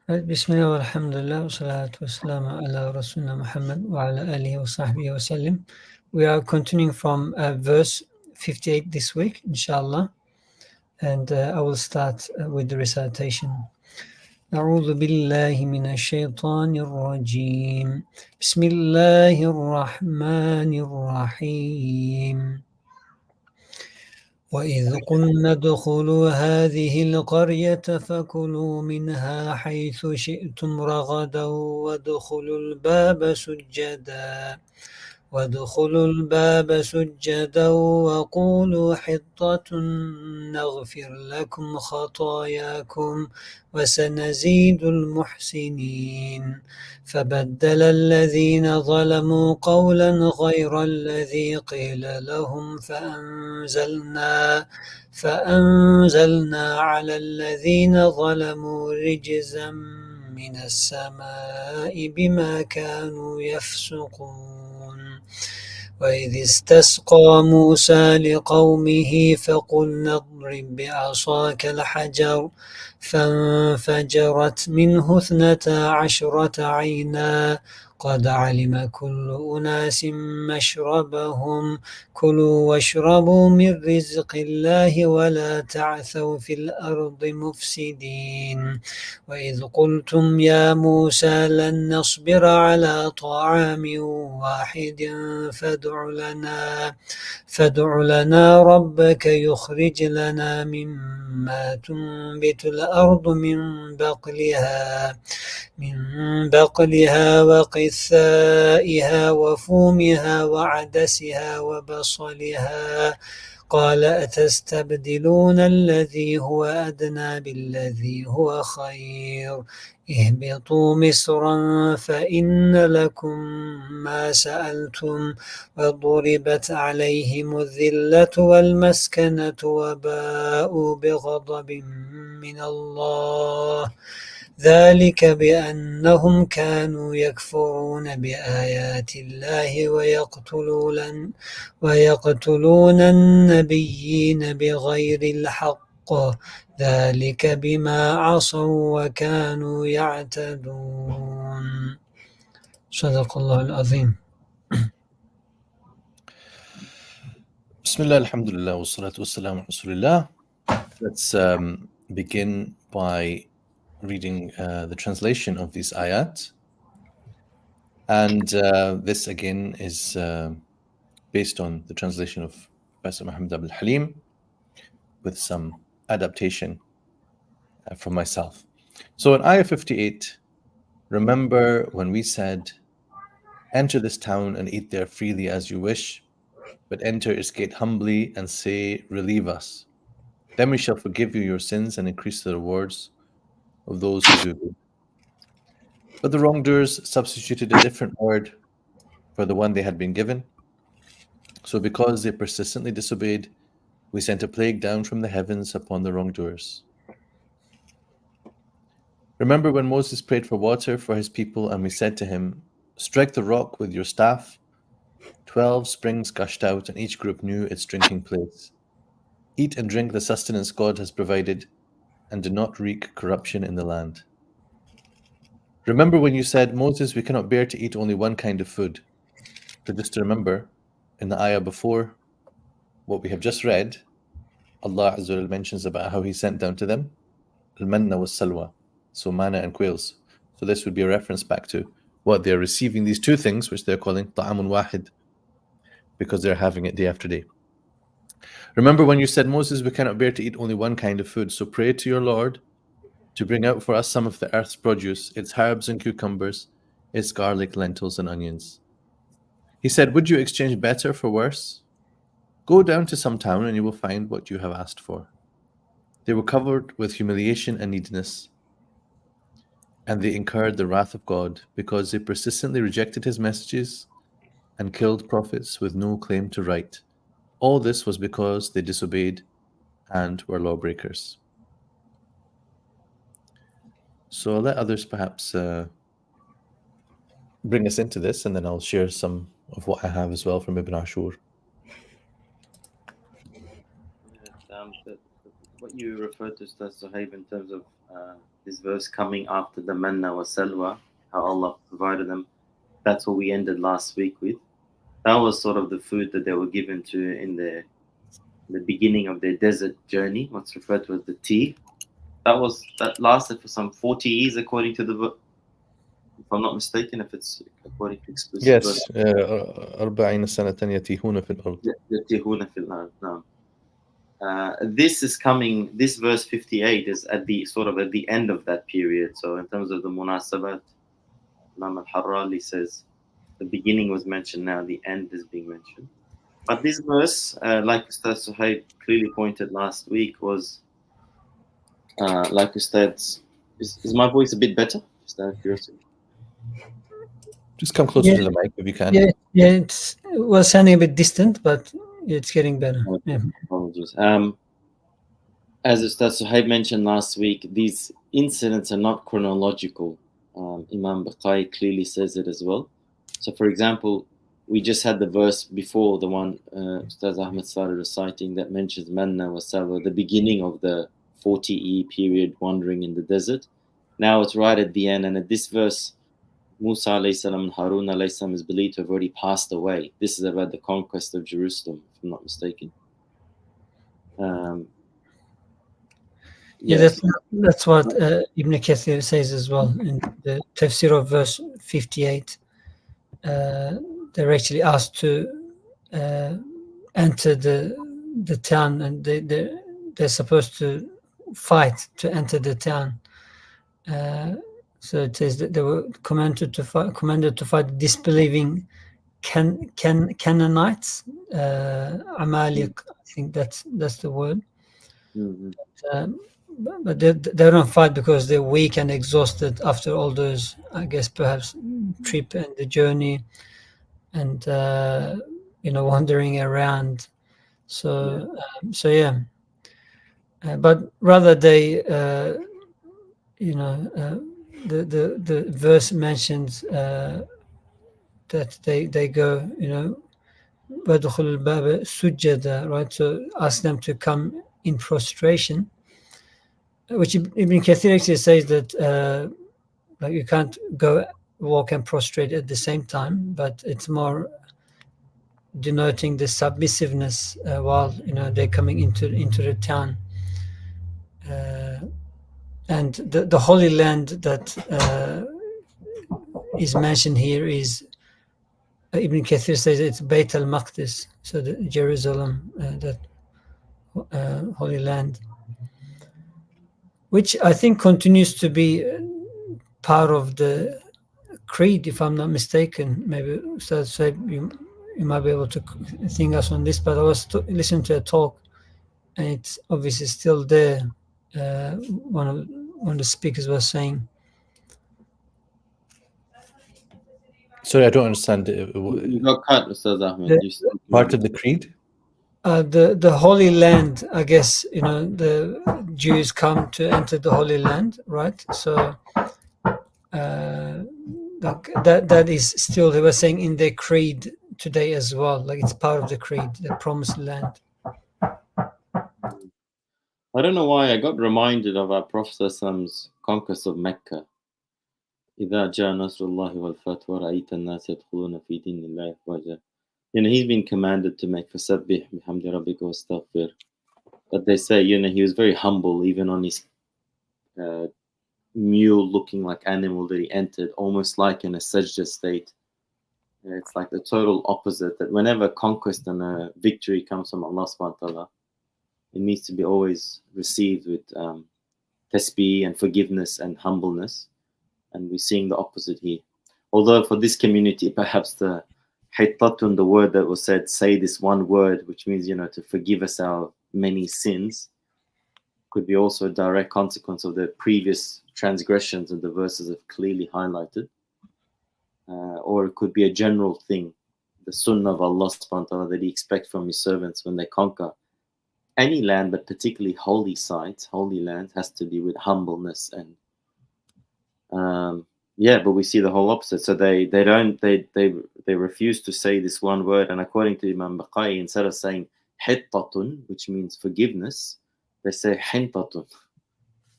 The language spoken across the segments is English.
Bismillah walhamdulillah wa salatu wassalamu ala Rasulina Muhammad wa ala alihi wa sahbihi wa sallim. We are continuing from verse 58 this week, inshallah. And I will start with the recitation. أعوذ بالله من الشيطان الرجيم بسم الله الرحمن الرحيم وإذ قلنا ادخلوا هذه القرية فكلوا منها حيث شئتم رغدا وادخلوا الباب سجدا وقولوا حطة نغفر لكم خطاياكم وسنزيد المحسنين فبدل الذين ظلموا قولا غير الذي قيل لهم فأنزلنا على الذين ظلموا رجزا من السماء بما كانوا يفسقون وإذ استسقى موسى لقومه فقلنا اضرب بعصاك الحجر فانفجرت منه 12 عينا قد علم كل أناس مشربهم كلوا واشربوا من رزق الله ولا تعثوا في الأرض مفسدين وإذ قلتم يا موسى لن نصبر على طعام واحد فادع لنا ربك يخرج لنا مما تنبت الأرض من بقلها وقثائها وفومها وعدسها وبصلها قال أتستبدلون الذي هو أدنى بالذي هو خير اهبطوا مصرا فإن لكم ما سألتم وضربت عليهم الذلة والمسكنة وباءوا بغضب من الله ذلك بأنهم كانوا يكفرون بآيات الله ويقتلون النبيين بغير الحق ذلك بما عصوا وكانوا يعتدون صدق الله العظيم. Bismillah, alhamdulillah, wa salatu wassalamu rasulillah. Let's begin by reading the translation of these ayat. And this again is based on the translation of Professor Muhammad Abdul Halim with some adaptation from myself. So in ayah 58, remember when we said, enter this town and eat there freely as you wish, but enter its gate humbly and say, relieve us. Then we shall forgive you your sins and increase the rewards of those who do good. But the wrongdoers substituted a different word for the one they had been given. So because they persistently disobeyed, we sent a plague down from the heavens upon the wrongdoers. Remember when Moses prayed for water for his people, and we said to him, strike the rock with your staff. 12 springs gushed out, and each group knew its drinking place. Eat and drink the sustenance God has provided, and do not wreak corruption in the land. Remember when you said, Moses, we cannot bear to eat only one kind of food. So just to remember, in the ayah before what we have just read, Allah Azza wa Jalla mentions about how He sent down to them al-manna was-salwa, so manna and quails. So this would be a reference back to what they're receiving, these two things, which they're calling ta'amun wahid, because they're having it day after day. Remember when you said, Moses, we cannot bear to eat only one kind of food, so pray to your Lord to bring out for us some of the earth's produce, its herbs and cucumbers, its garlic, lentils, and onions. He said, would you exchange better for worse? Go down to some town and you will find what you have asked for. They were covered with humiliation and neediness, and they incurred the wrath of God because they persistently rejected His messages and killed prophets with no claim to right. All this was because they disobeyed and were lawbreakers. So I'll let others perhaps bring us into this, and then I'll share some of what I have as well from Ibn Ashur. what you referred to, Ustadh Sohaib, in terms of this verse coming after the manna wa salwa, how Allah provided them, that's what we ended last week with. That was sort of the food that they were given to in the beginning of their desert journey, what's referred to as the tea. That lasted for some 40 years, according to the, if I'm not mistaken, if it's according to explicit Yes, 40 سنة يتيهون في الأرض. يتيهون في الأرض. No. This is coming. This verse 58 is at the end of that period. So in terms of the munasabat, Imam al-Harrali says the beginning was mentioned. Now the end is being mentioned. But this verse, like Ustadh Sohaib clearly pointed last week, was like Ustad's. Is my voice a bit better? Just out of curiosity. Just come closer to the mic if you can. Yeah, it was sounding a bit distant, but it's getting better. Yeah. Apologies. As Ustadh Sohaib mentioned last week, these incidents are not chronological. Imam Baqai clearly says it as well. So, for example, we just had the verse before, the one Ustadh Ahmet started reciting, that mentions manna wa salwa, the beginning of the 40-year period wandering in the desert. Now it's right at the end, and at this verse, Musa alayhi salam and Harun alayhi salam is believed to have already passed away. This is about the conquest of Jerusalem, if I'm not mistaken. That's what Ibn Kathir says as well in the tafsir of verse 58. They're actually asked to enter the town, and they're supposed to fight to enter the town. So it says that they were commanded to fight disbelieving Canaanites, Amalek. I think that's the word. Mm-hmm. But they don't fight because they're weak and exhausted after all those, I guess, perhaps trip and the journey, and wandering around. So yeah. But rather they, the verse mentions that they go, وَادْخُلُوا الْبَابَ سُجَّدًا, right? So ask them to come in prostration, which Ibn Kathir actually says that like you can't go walk and prostrate at the same time, but it's more denoting the submissiveness while they're coming into the town. And the Holy Land that is mentioned here is, Ibn Kathir says it's Bayt al-Maqdis, so the Jerusalem, that Holy Land, which I think continues to be part of the creed, if I'm not mistaken. Maybe Ustadh Saeed, you might be able to think us on this, but I was listening to a talk, and it's obviously still there. One of the speakers was saying. Sorry, I don't understand. You got cut, Ustadh Ahmed. Part of the creed? The Holy Land, I guess, the Jews come to enter the Holy Land, right? So that is still, they were saying, in their creed today as well. Like it's part of the creed, the Promised Land. I don't know why I got reminded of our Prophet's conquest of Mecca. إِذَا جَاءَ نَصْرُ اللَّهِ وَالْفَتْحُ وَرَأَيْتَ النَّاسَ يَدْخُلُونَ فِي دِينِ اللَّهِ أَفْوَاجًا. He's been commanded to make فَسَبِّحْ بِحَمْدِ رَبِّكَ وَاسْتَغْفِرْ. But they say, he was very humble, even on his mule-looking like animal that he entered, almost like in a sajda state. It's like the total opposite, that whenever conquest and a victory comes from Allah subhanahu wa ta'ala, it needs to be always received with tasbih and forgiveness and humbleness. And we're seeing the opposite here. Although for this community, perhaps the hittatun, the word that was said, say this one word, which means, to forgive us our many sins, could be also a direct consequence of the previous transgressions that the verses have clearly highlighted. Or it could be a general thing, the sunnah of Allah subhanahu wa ta'ala that He expects from His servants when they conquer any land, but particularly holy sites, holy land, has to be with humbleness and but we see the whole opposite. So they refuse to say this one word, and according to Imam Baqai, instead of saying hittatun, which means forgiveness, they say hintatun.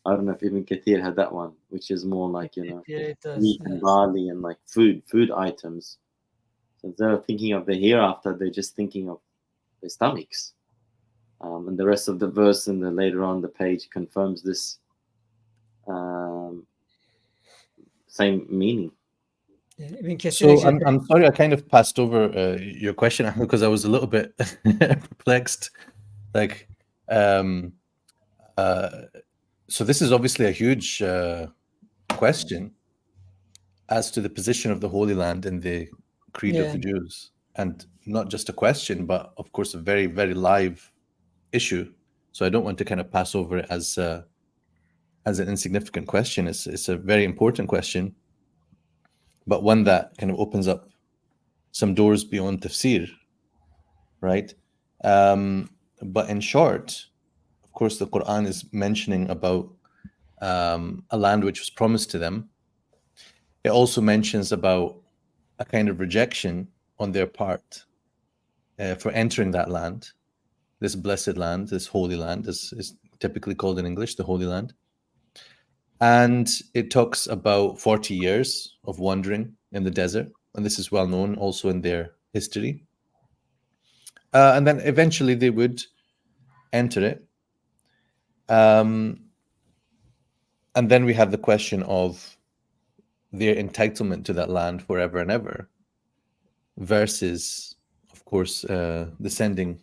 I don't know if Ibn Kathir had that one, which is more like, you know, Yeah, it does. wheat and barley and like food items. So instead of thinking of the hereafter, they're just thinking of their stomachs. And the rest of the verse and the later on the page confirms this same meaning. Yeah, Ibn Kathir So actually- I'm sorry, I kind of passed over your question, Ahmed, because I was a little bit perplexed. Like, so this is obviously a huge question as to the position of the Holy Land in the creed of the Jews, and not just a question, but of course a very, very live issue. So I don't want to kind of pass over it as an insignificant question. It's a very important question, but one that kind of opens up some doors beyond tafsir, right? But in short, of course, the Qur'an is mentioning about a land which was promised to them. It also mentions about a kind of rejection on their part for entering that land, this blessed land, this holy land, is typically called in English the Holy Land. And it talks about 40 years of wandering in the desert, and this is well known also in their history. And then eventually they would enter it. And then we have the question of their entitlement to that land forever and ever, versus, of course, the sending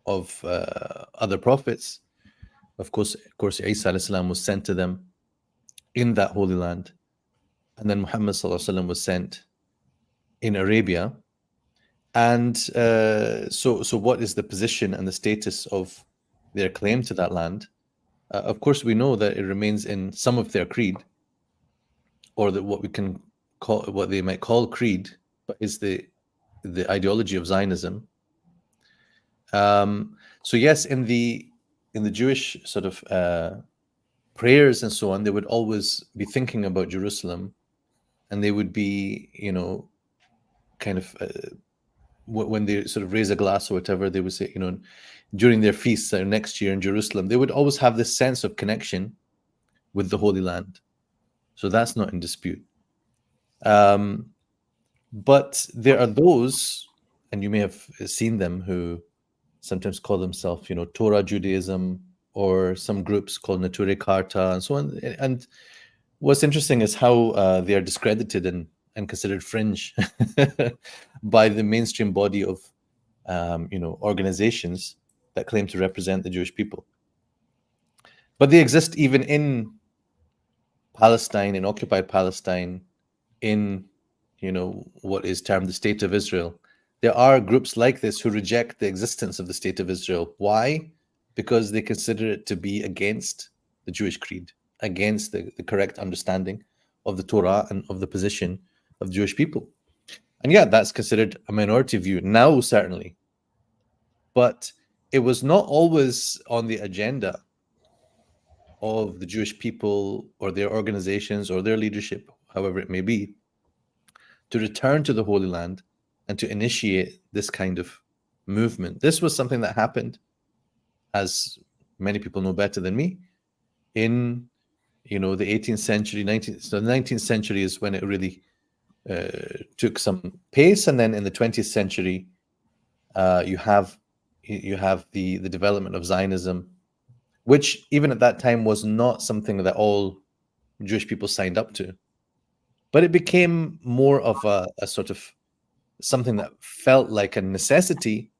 of other prophets. Of course, Isa alayhi salam was sent to them in that holy land, and then Muhammad sallallahu alaihi wasallam was sent in Arabia. And so what is the position and the status of their claim to that land? Of course, we know that it remains in some of their creed, or that what they might call creed, but is the ideology of Zionism. So yes, in the Jewish sort of prayers and so on, they would always be thinking about Jerusalem, and they would be, you know, kind of when they sort of raise a glass or whatever, they would say, you know, during their feasts next year in Jerusalem, they would always have this sense of connection with the Holy Land. So that's not in dispute. But there are those, and you may have seen them, who sometimes call themselves, you know, Torah Judaism, or some groups called Nature Karta and so on. And what's interesting is how they are discredited and considered fringe by the mainstream body of, you know, organizations that claim to represent the Jewish people. But they exist even in Palestine, in occupied Palestine, in, you know, what is termed the State of Israel. There are groups like this who reject the existence of the State of Israel. Why? Because they consider it to be against the Jewish creed, against the correct understanding of the Torah and of the position of Jewish people. And yeah, that's considered a minority view now, certainly. But it was not always on the agenda of the Jewish people or their organizations or their leadership, however it may be, to return to the Holy Land and to initiate this kind of movement. This was something that happened, as many people know better than me, in, you know, the 18th century, 19th. So the 19th century is when it really took some pace, and then in the 20th century, you have the development of Zionism, which even at that time was not something that all Jewish people signed up to. But it became more of a sort of something that felt like a necessity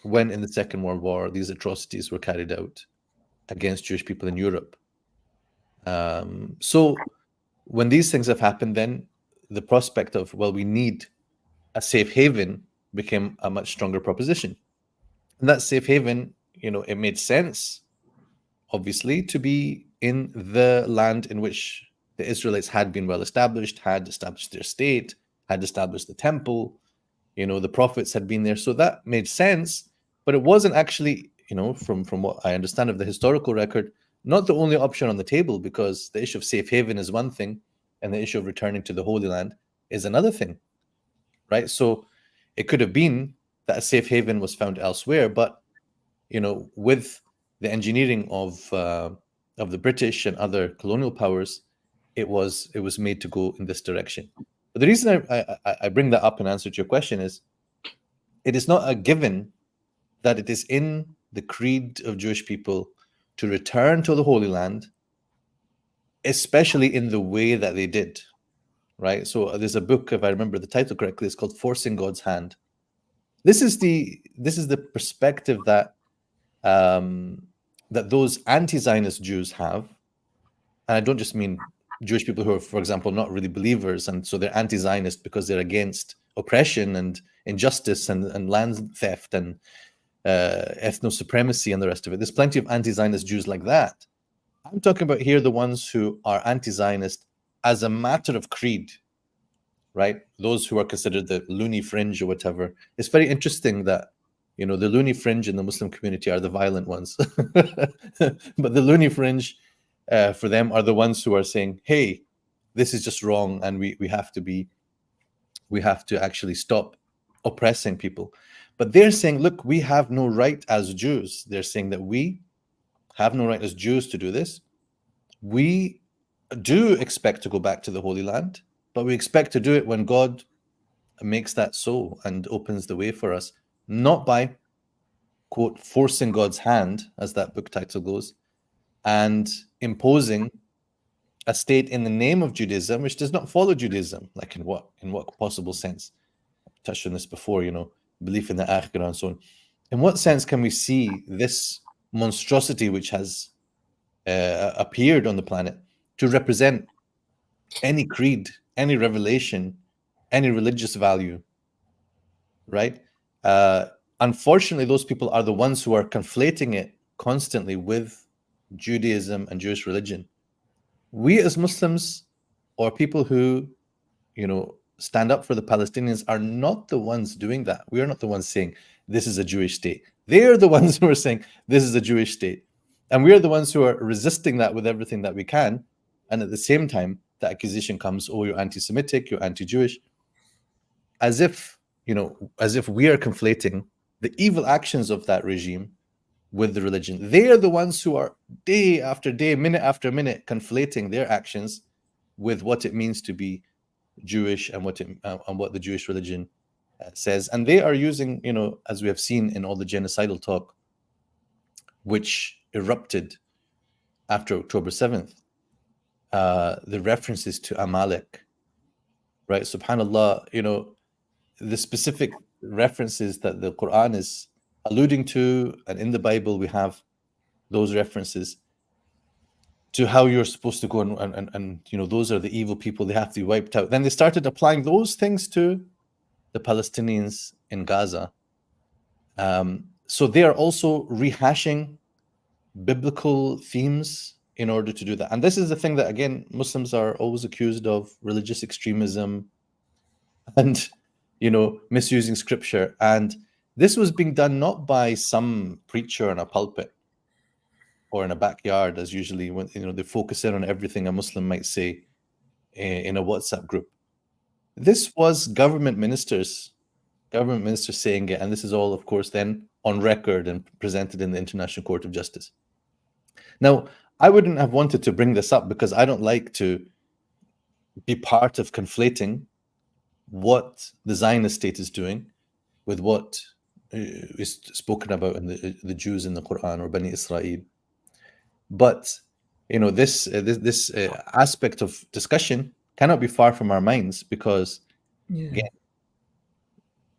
when in the Second World War, these atrocities were carried out against Jewish people in Europe. So when these things have happened, then the prospect of, well, we need a safe haven became a much stronger proposition. And that safe haven, you know, it made sense, obviously, to be in the land in which the Israelites had been well established, had established their state, had established the temple, you know, the prophets had been there. So that made sense, but it wasn't actually, you know, from what I understand of the historical record, not the only option on the table, because the issue of safe haven is one thing, and the issue of returning to the Holy Land is another thing, right? So it could have been that a safe haven was found elsewhere, but, you know, with the engineering of the British and other colonial powers, it was made to go in this direction. But the reason I bring that up in answer to your question is, it is not a given that it is in the creed of Jewish people to return to the Holy Land, especially in the way that they did, right? So there's a book, if I remember the title correctly, it's called Forcing God's Hand. This is the perspective that that those anti-Zionist Jews have, and I don't just mean Jewish people who are, for example, not really believers, and so they're anti-Zionist because they're against oppression and injustice and land theft and ethno supremacy and the rest of it. There's plenty of anti-Zionist Jews like that. I'm talking about here the ones who are anti-Zionist as a matter of creed, right? Those who are considered the loony fringe or whatever. It's very interesting that, you know, the loony fringe in the Muslim community are the violent ones. But the loony fringe for them are the ones who are saying, hey, this is just wrong, and we have to actually stop oppressing people. But they're saying, look, we have no right as Jews. They're saying that we have no right as Jews to do this. We do expect to go back to the Holy Land, but we expect to do it when God makes that so and opens the way for us, not by, quote, forcing God's hand, as that book title goes, and imposing a state in the name of Judaism, which does not follow Judaism. Like in what possible sense? I've touched on this before, you know, belief in the Akhirah and so on. In what sense can we see this monstrosity which has appeared on the planet to represent any creed, any revelation, any religious value, right? Unfortunately, those people are the ones who are conflating it constantly with Judaism and Jewish religion. We as Muslims, or people who, you know, stand up for the Palestinians, are not the ones doing that. We are not the ones saying this is a Jewish state. They are the ones who are saying this is a Jewish state. And we are the ones who are resisting that with everything that we can. And at the same time, the accusation comes, oh, you're anti-Semitic, you're anti-Jewish, as if, you know, as if we are conflating the evil actions of that regime with the religion. They are the ones who are day after day, minute after minute, conflating their actions with what it means to be Jewish and what the Jewish religion says. And they are using, you know, as we have seen in all the genocidal talk which erupted after October 7th, the references to Amalek, right? SubhanAllah, you know, the specific references that the Qur'an is alluding to, and in the Bible we have those references to how you're supposed to go and you know, those are the evil people, they have to be wiped out. Then they started applying those things to the Palestinians in Gaza. So they are also rehashing biblical themes in order to do that. And this is the thing that, again, Muslims are always accused of: religious extremism and, you know, misusing scripture. And this was being done not by some preacher in a pulpit or in a backyard, as usually when, you know, they focus in on everything a Muslim might say in a WhatsApp group. This was government ministers saying it, and this is all, of course, then on record and presented in the International Court of Justice. Now, I wouldn't have wanted to bring this up because I don't like to be part of conflating what the Zionist state is doing with what is spoken about in the Jews in the Quran or Bani Israel. But, you know, this aspect of discussion cannot be far from our minds, because again,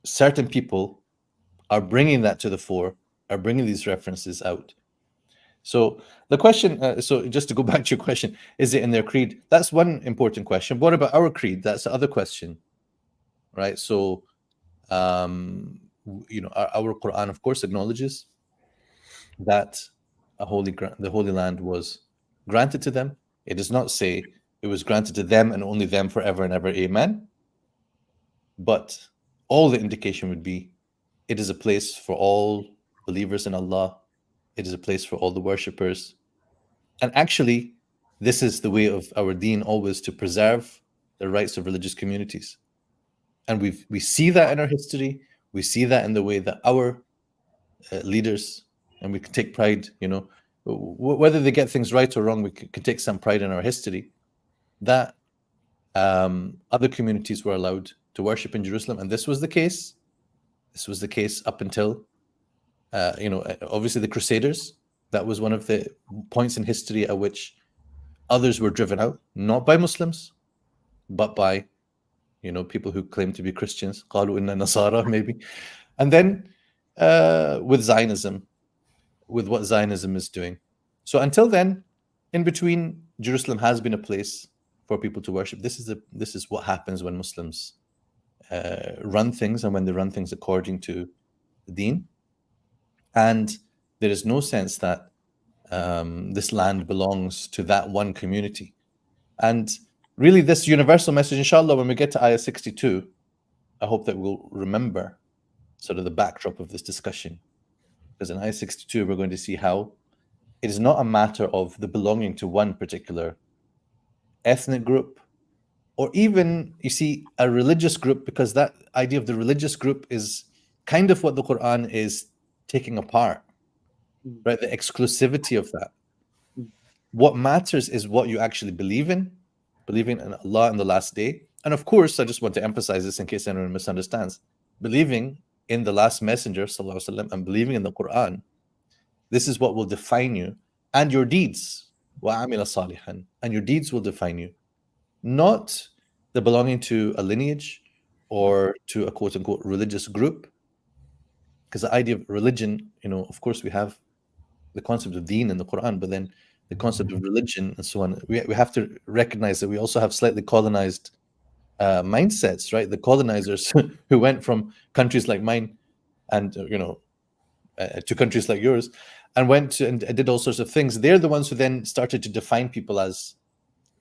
certain people are bringing that to the fore, are bringing these references out. So the question, so just to go back to your question, is it in their creed? That's one important question. What about our creed? That's the other question, right? So, you know, our Quran, of course, acknowledges that the Holy Land was granted to them. It does not say it was granted to them and only them forever and ever, amen. But all the indication would be it is a place for all believers in Allah. It is a place for all the worshippers. And actually, this is the way of our deen always, to preserve the rights of religious communities. And we see that in our history. We see that in the way that our leaders and we can take pride, whether they get things right or wrong, we can take some pride in our history, that other communities were allowed to worship in Jerusalem. And this was the case. This was the case up until, obviously the Crusaders. That was one of the points in history at which others were driven out, not by Muslims, but by, people who claim to be Christians, قالوا إننا نصارى, maybe. And then with Zionism, with what Zionism is doing. So until then, in between, Jerusalem has been a place for people to worship. This is what happens when Muslims run things, and when they run things according to the Deen. And there is no sense that this land belongs to that one community. And really, this universal message, inshallah, when we get to ayah 62, I hope that we'll remember sort of the backdrop of this discussion. Because in ayah 62, we're going to see how it is not a matter of the belonging to one particular ethnic group, or even, you see, a religious group, because that idea of the religious group is kind of what the Qur'an is taking apart, right? The exclusivity of that. What matters is what you actually believing in Allah and the last day. And of course, I just want to emphasize this in case anyone misunderstands. Believing in the last messenger, sallallahu alaihi wasallam, and believing in the Qur'an, this is what will define you, and your deeds. وَعَمِلَ صَالِحًا, and your deeds will define you. Not the belonging to a lineage or to a quote-unquote religious group. Because the idea of religion, of course we have the concept of deen in the Quran, but then the concept of religion and so on, we have to recognize that we also have slightly colonized mindsets, right? The colonizers who went from countries like mine and, to countries like yours, and went to, and did all sorts of things. They're the ones who then started to define people as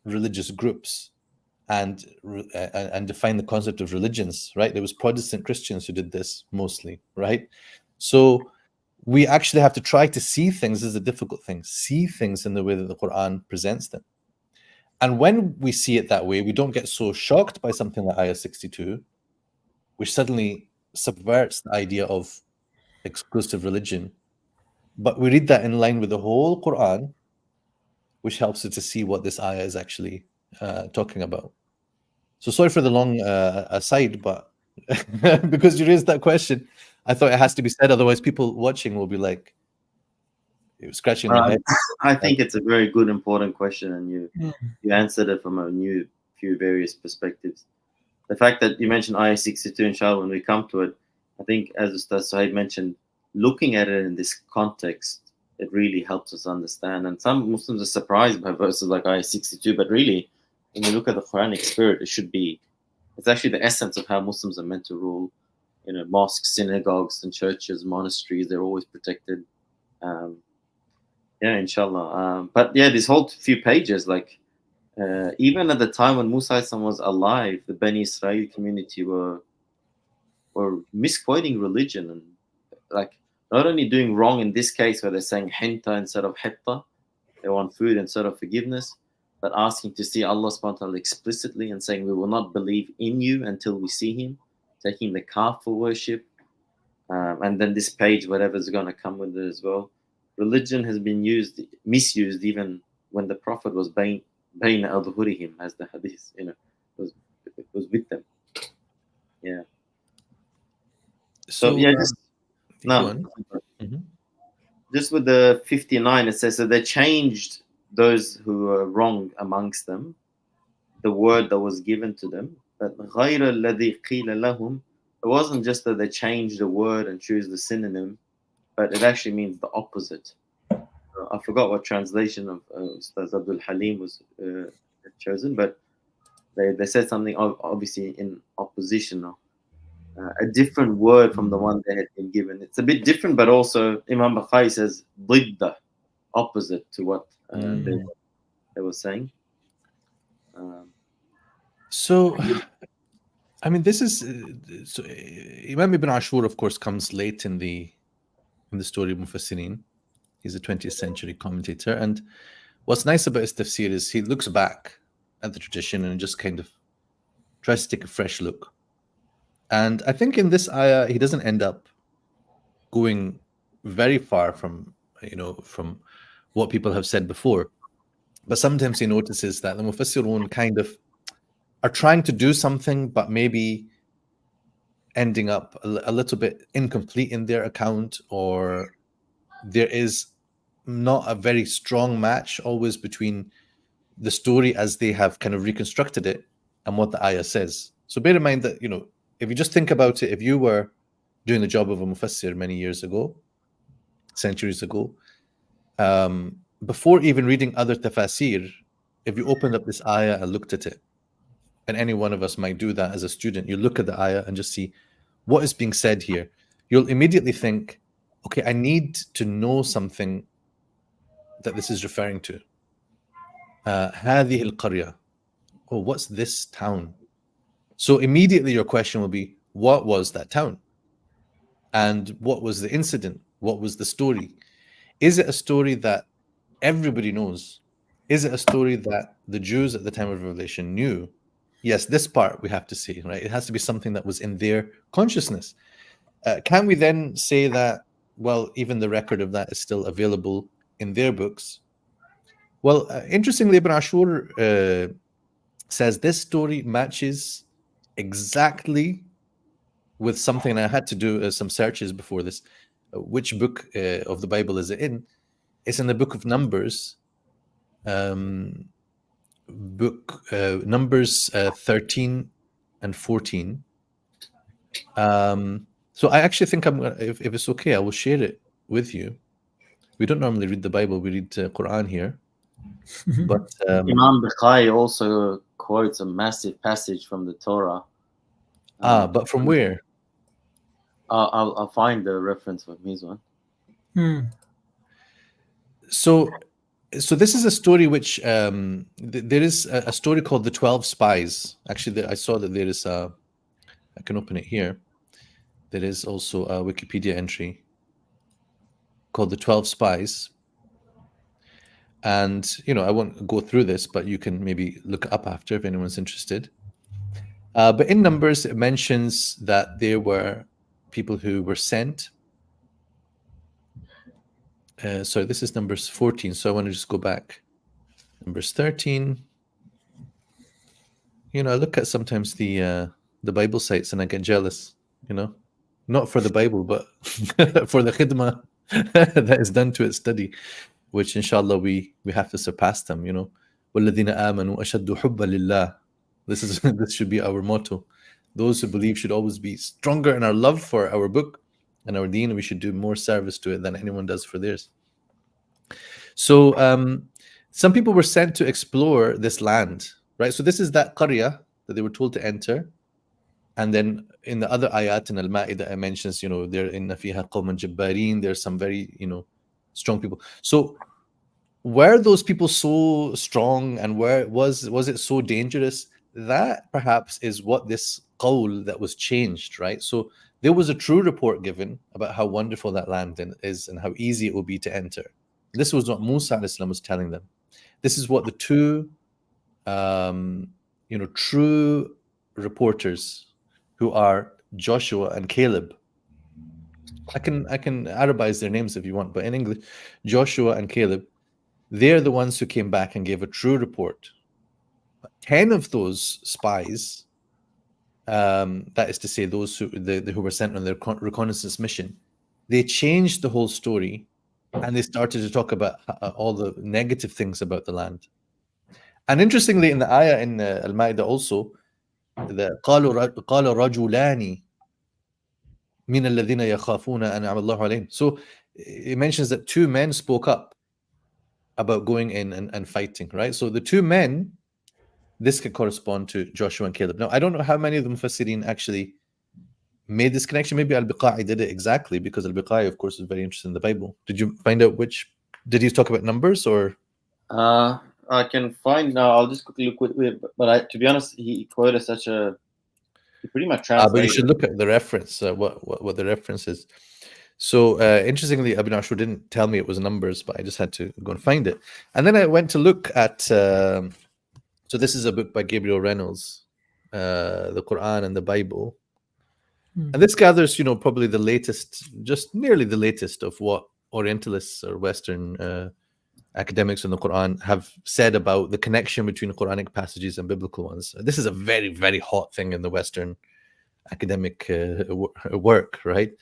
religious groups and define the concept of religions, right? There was Protestant Christians who did this mostly, right? So we actually have to try to see things. This is a difficult thing. See things in the way that the Quran presents them. And when we see it that way, we don't get so shocked by something like ayah 62, which suddenly subverts the idea of exclusive religion. But we read that in line with the whole Quran, which helps us to see what this ayah is actually talking about. So sorry for the long aside, but because you raised that question, I thought it has to be said. Otherwise, people watching will be like scratching their head. I think it's a very good, important question, and you answered it from a few various perspectives. The fact that you mentioned ayah 62, inshallah, when we come to it, I think, as Ustadh Sohaib mentioned, looking at it in this context, it really helps us understand. And some Muslims are surprised by verses like ayah 62, but really, when you look at the Quranic spirit, it's actually the essence of how Muslims are meant to rule. Mosques, synagogues, and churches, monasteries, they're always protected. Inshallah. But yeah, this whole few pages, like, even at the time when Musa was alive, the Bani Israel community were misquoting religion, and like not only doing wrong in this case where they're saying hinta instead of hitta, they want food instead of forgiveness, but asking to see Allah subhanahu wa ta'ala explicitly and saying we will not believe in you until we see him, taking the calf for worship. And then this page, whatever's going to come with it as well. Religion has been misused even when the Prophet was bayna adhurihim, as the hadith, was with them. Yeah. So yeah, just with the 59, it says that they changed those who were wrong amongst them, the word that was given to them. But غَيْرَ الَّذِي قِيلَ لَهُمْ, it wasn't just that they changed the word and choose the synonym, but it actually means the opposite. I forgot what translation of Ustadh Abdul Halim was chosen, but they said something obviously in opposition, a different word from the one they had been given. It's a bit different, but also Imam Bukhari says ضد, opposite to what they were saying. So, I mean, this is so Imam Ibn Ashur, of course, comes late in the story of Mufassirin. He's a 20th century commentator, and what's nice about his tafsir is he looks back at the tradition and just kind of tries to take a fresh look. And I think in this ayah, he doesn't end up going very far from, from what people have said before. But sometimes he notices that the Mufassirun kind of are trying to do something, but maybe ending up a little bit incomplete in their account, or there is not a very strong match always between the story as they have kind of reconstructed it and what the ayah says. So bear in mind that, if you just think about it, if you were doing the job of a mufassir many years ago, centuries ago, before even reading other tafasir, if you opened up this ayah and looked at it, and any one of us might do that as a student, you look at the ayah and just see what is being said here. You'll immediately think, okay, I need to know something that this is referring to. هذه القرية. Oh, what's this town? So immediately your question will be, what was that town? And what was the incident? What was the story? Is it a story that everybody knows? Is it a story that the Jews at the time of Revelation knew? Yes, this part we have to see, right? It has to be something that was in their consciousness. Can we then say that, well, even the record of that is still available in their books? Well, interestingly, Ibn Ashur says this story matches exactly with something I had to do some searches before this. Which book of the Bible is it in? It's in the book of Numbers, Numbers 13 and 14. So I actually think I'm gonna, if it's okay, I will share it with you. We don't normally read the Bible; we read Qur'an here. But Imam Bukhari also quotes a massive passage from the Torah. But from where? I'll find the reference from his one. So this is a story which there is a story called the 12 Spies. Actually, I saw that there is I can open it here. There is also a Wikipedia entry called the 12 Spies. And, I won't go through this, but you can maybe look it up after if anyone's interested. But in Numbers, it mentions that there were people who were sent. Sorry, this is Numbers 14, so I want to just go back. Numbers 13. I look at sometimes the Bible sites and I get jealous, not for the Bible, but for the khidmah that is done to its study, which inshallah we have to surpass them, وَالَّذِينَ آمَنُوا أَشَدُّ حُبًّا لِلَّهِ. This should be our motto. Those who believe should always be stronger in our love for our book and our deen. We should do more service to it than anyone does for theirs. So some people were sent to explore this land, right? So this is that qarya that they were told to enter. And then in the other ayat in Al-Ma'idah, it mentions, there in fiha qawman jabbarin, there's some very, strong people. So were those people so strong, and where was it so dangerous? That perhaps is what this qawl that was changed, right? So there was a true report given about how wonderful that land is and how easy it will be to enter. This was what Musa was telling them. This is what the two, true reporters, who are Joshua and Caleb. I can Arabize their names if you want, but in English, Joshua and Caleb, they're the ones who came back and gave a true report. 10 of those spies, that is to say, those who were sent on their reconnaissance mission, they changed the whole story, and they started to talk about all the negative things about the land. And interestingly, in the ayah in Al-Ma'idah also, the قال رجلان من الذين يخافون أنعم الله عليهم. So it mentions that two men spoke up about going in and fighting, right? So the two men, this can correspond to Joshua and Caleb. Now, I don't know how many of the Mufassirin actually made this connection. Maybe al-Baqarah did it exactly, because al-Baqarah, of course, is very interested in the Bible. Did you find out did he talk about Numbers or? I can find now. I'll just quickly look with it. But to be honest, he quoted he pretty much translated. But you should look at the reference, what the reference is. So interestingly, Ibn Ashur didn't tell me it was Numbers, but I just had to go and find it. And then I went to look at, so this is a book by Gabriel Reynolds, the Qur'an and the Bible. And this gathers, probably the latest, just nearly the latest of what Orientalists or Western academics in the Quran have said about the connection between Quranic passages and biblical ones. This is a very, very hot thing in the Western academic work, right?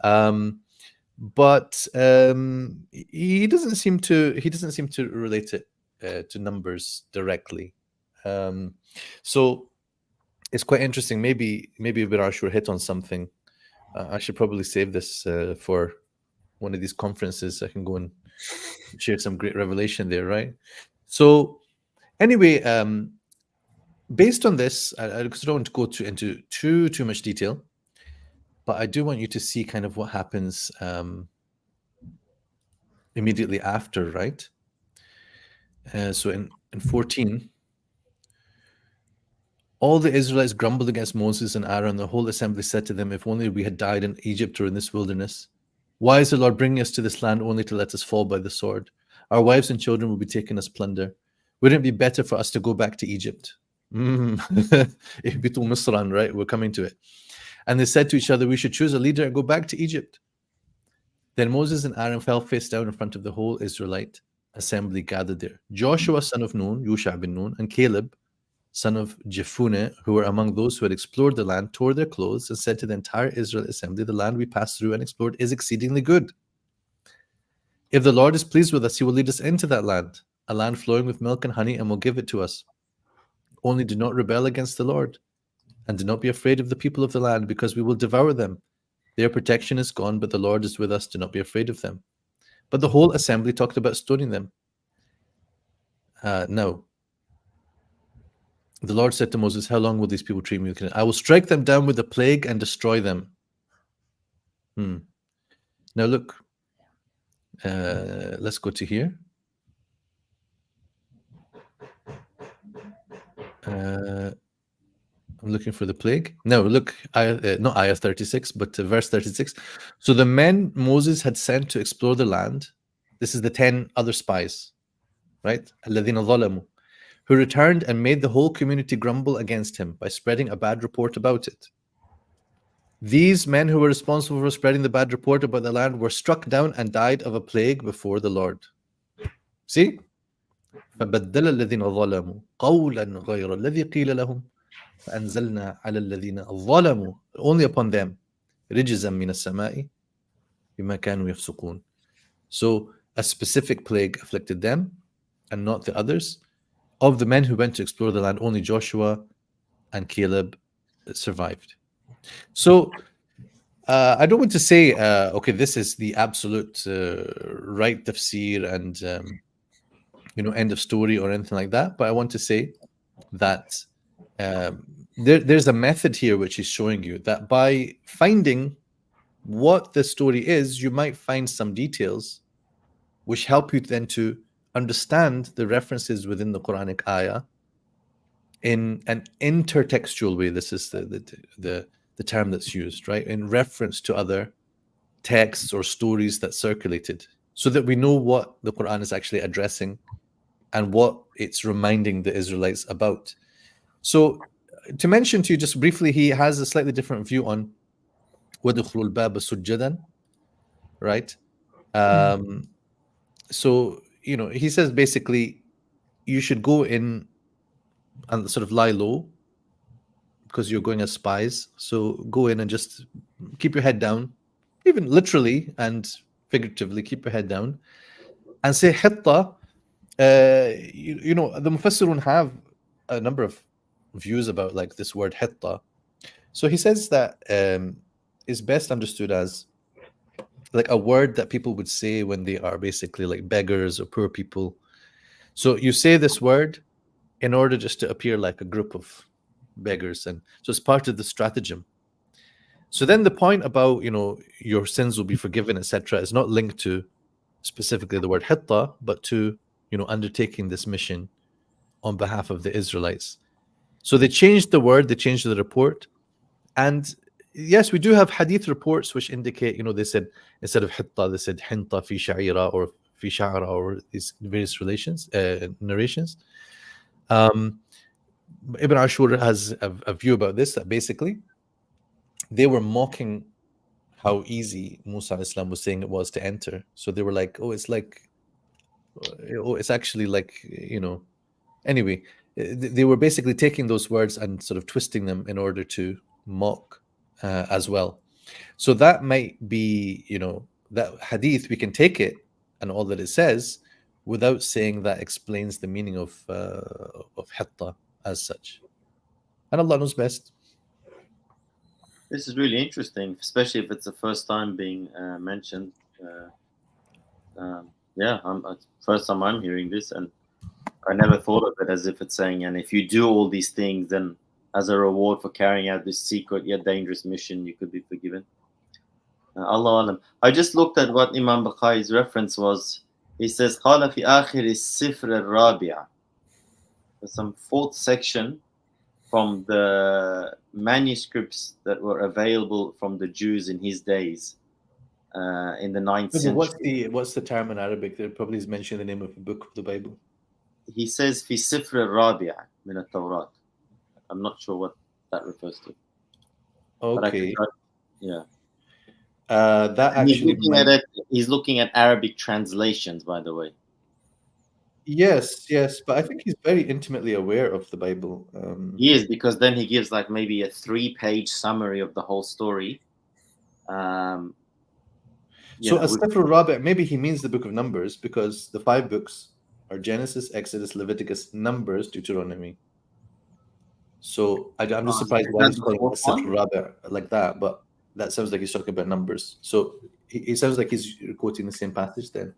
But he doesn't seem to relate it to numbers directly. So it's quite interesting. Maybe Ibn Ashur hit on something. I should probably save this for one of these conferences. I can go and share some great revelation there, right? So anyway, based on this, I don't want to go into too much detail, but I do want you to see kind of what happens immediately after, right? So in 14, all the Israelites grumbled against Moses and Aaron. The whole assembly said to them, "If only we had died in Egypt or in this wilderness. Why is the Lord bringing us to this land only to let us fall by the sword? Our wives and children will be taken as plunder. Wouldn't it be better for us to go back to Egypt?" Ihbitu Misran, right? We're coming to it. And they said to each other, "We should choose a leader and go back to Egypt." Then Moses and Aaron fell face down in front of the whole Israelite assembly gathered there. Joshua, son of Nun, Yusha bin Nun, and Caleb, son of Jephunneh, who were among those who had explored the land, tore their clothes and said to the entire Israel assembly, "The land we passed through and explored is exceedingly good. If the Lord is pleased with us, he will lead us into that land, a land flowing with milk and honey, and will give it to us. Only do not rebel against the Lord, and do not be afraid of the people of the land, because we will devour them. Their protection is gone, but the Lord is with us. Do not be afraid of them." But the whole assembly talked about stoning them. No. The Lord said to Moses, "How long will these people treat me? I will strike them down with a plague and destroy them." Now look, let's go to here. I'm looking for the plague. No, look, not ayah 36, but verse 36. So the men Moses had sent to explore the land, this is the 10 other spies, right? الَّذِينَ ظَلَمُوا, who returned and made the whole community grumble against him by spreading a bad report about it. These men who were responsible for spreading the bad report about the land were struck down and died of a plague before the Lord. See? فَبَدَّلَ الَّذِينَ ظَلَمُوا قَوْلًا غَيْرَ الَّذِي قِيلَ لَهُمْ فَأَنزَلْنَا عَلَى الَّذِينَ ظَلَمُوا, only upon them, رِجْزًا مِنَ السَّمَاءِ بِمَا كَانُوا يَفْسُقُونَ. So a specific plague afflicted them and not the others. Of the men who went to explore the land, only Joshua and Caleb survived. So I don't want to say, okay, this is the absolute right tafsir and end of story or anything like that. But I want to say that there's a method here which is showing you that by finding what the story is, you might find some details which help you then to understand the references within the Quranic ayah in an intertextual way. This is the term that's used, right? In reference to other texts or stories that circulated, so that we know what the Quran is actually addressing and what it's reminding the Israelites about. So to mention to you just briefly, he has a slightly different view on وَدُخْلُوا الْبَابَ سُجَّدًا, right? So, he says basically you should go in and sort of lie low because you're going as spies. So go in and just keep your head down, even literally and figuratively, keep your head down and say hitta. The Mufassirun have a number of views about like this word hitta. So he says that is best understood as like a word that people would say when they are basically like beggars or poor people. So you say this word in order just to appear like a group of beggars, and so it's part of the stratagem. So then the point about your sins will be forgiven, etc., is not linked to specifically the word hitta, but to undertaking this mission on behalf of the Israelites. So they changed the word, they changed the report, and yes, we do have hadith reports which indicate, they said instead of hitta, they said hinta fi sha'ira or fi sha'ra, or these various narrations. Ibn Ashur has a view about this, that basically they were mocking how easy Musa alayhi salam was saying it was to enter. So they were like, oh, it's actually like, anyway, they were basically taking those words and sort of twisting them in order to mock as well. So that might be, that hadith, we can take it and all that it says without saying that explains the meaning of hitta as such. And Allah knows best. This is really interesting, especially if it's the first time being mentioned. First time I'm hearing this, and I never thought of it as if it's saying, and if you do all these things, then as a reward for carrying out this secret yet dangerous mission, you could be forgiven. Allah Alam. I just looked at what Imam Bukhari's reference was. He says, قال في آخر السفر الرابع. Some fourth section from the manuscripts that were available from the Jews in his days, in the 9th century. What's the term in Arabic? There probably is mentioned the name of a book of the Bible. He says في سفر الرابع من التوراة. I'm not sure what that refers to. Okay. Yeah. That actually he's looking at Arabic translations, by the way. Yes, but I think he's very intimately aware of the Bible. He is, because then he gives like maybe a 3-page summary of the whole story. So As-Sifr Rabi', maybe he means the book of Numbers, because the 5 books are Genesis, Exodus, Leviticus, Numbers, Deuteronomy. So I'm just surprised why he's calling it As-Sifr Rabi' like that, but that sounds like he's talking about Numbers. So he sounds like he's quoting the same passage then.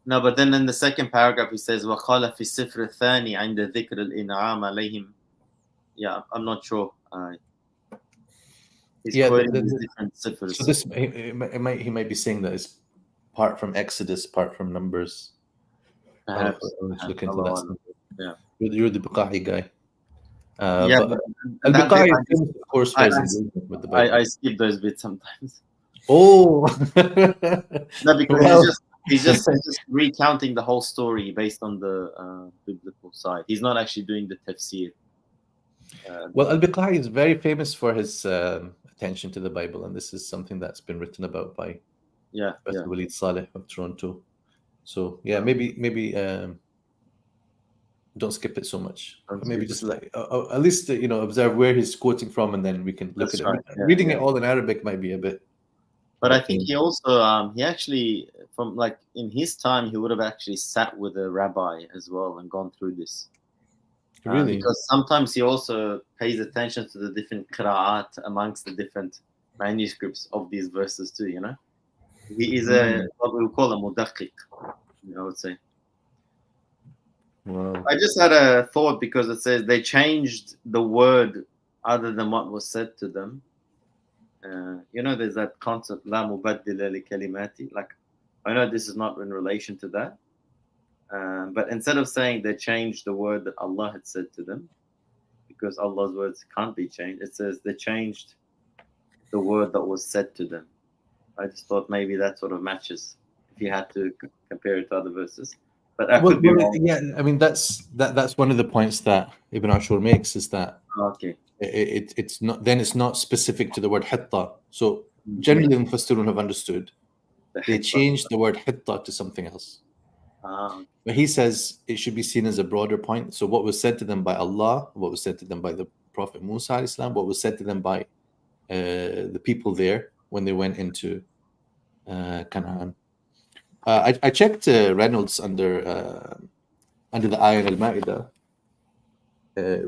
No, but then in the second paragraph he says وَقَالَ فِي السِّفْرِ الثَّانِي عِنْدَ ذِكْرِ الْإِنْعَامِ عَلَيْهِمْ. Yeah, I'm not sure. He's quoting these different sifrs. So this he might be saying that it's part from Exodus, part from Numbers. Perhaps. Look into that. Yeah. You're the Bukhari guy. But al-Baqarah is famous, of course, for his engagement with the Bible. I skip those bits sometimes. Oh. No, because he's just recounting the whole story based on the biblical side. He's not actually doing the tafsir. Well, al-Baqarah is very famous for his attention to the Bible, and this is something that's been written about by Professor Walid Saleh of Toronto. So maybe don't skip it so much. Maybe just like at least observe where he's quoting from, and then we can look at it. Reading it all in Arabic might be a bit. But I think he also he actually, from like in his time, he would have actually sat with a rabbi as well and gone through this. Really? Because sometimes he also pays attention to the different qira'at amongst the different manuscripts of these verses too, He is what we call a mudaqiq, I would say. Wow. I just had a thought, because it says they changed the word other than what was said to them. There's that concept, la mubaddila li kalimati. Like, I know this is not in relation to that. But instead of saying they changed the word that Allah had said to them, because Allah's words can't be changed, it says they changed the word that was said to them. I just thought maybe that sort of matches if you had to compare it to other verses. But I could be wrong. Yeah, I mean that's one of the points that Ibn Ashur makes, is that it's not specific to the word hitta. So generally the Mufassirun have understood they changed the word hitta to something else. But he says it should be seen as a broader point. So what was said to them by Allah, what was said to them by the Prophet Musa alayhi salam, what was said to them by the people there when they went into Canaan. I checked Reynolds under the ayah al-Ma'idah,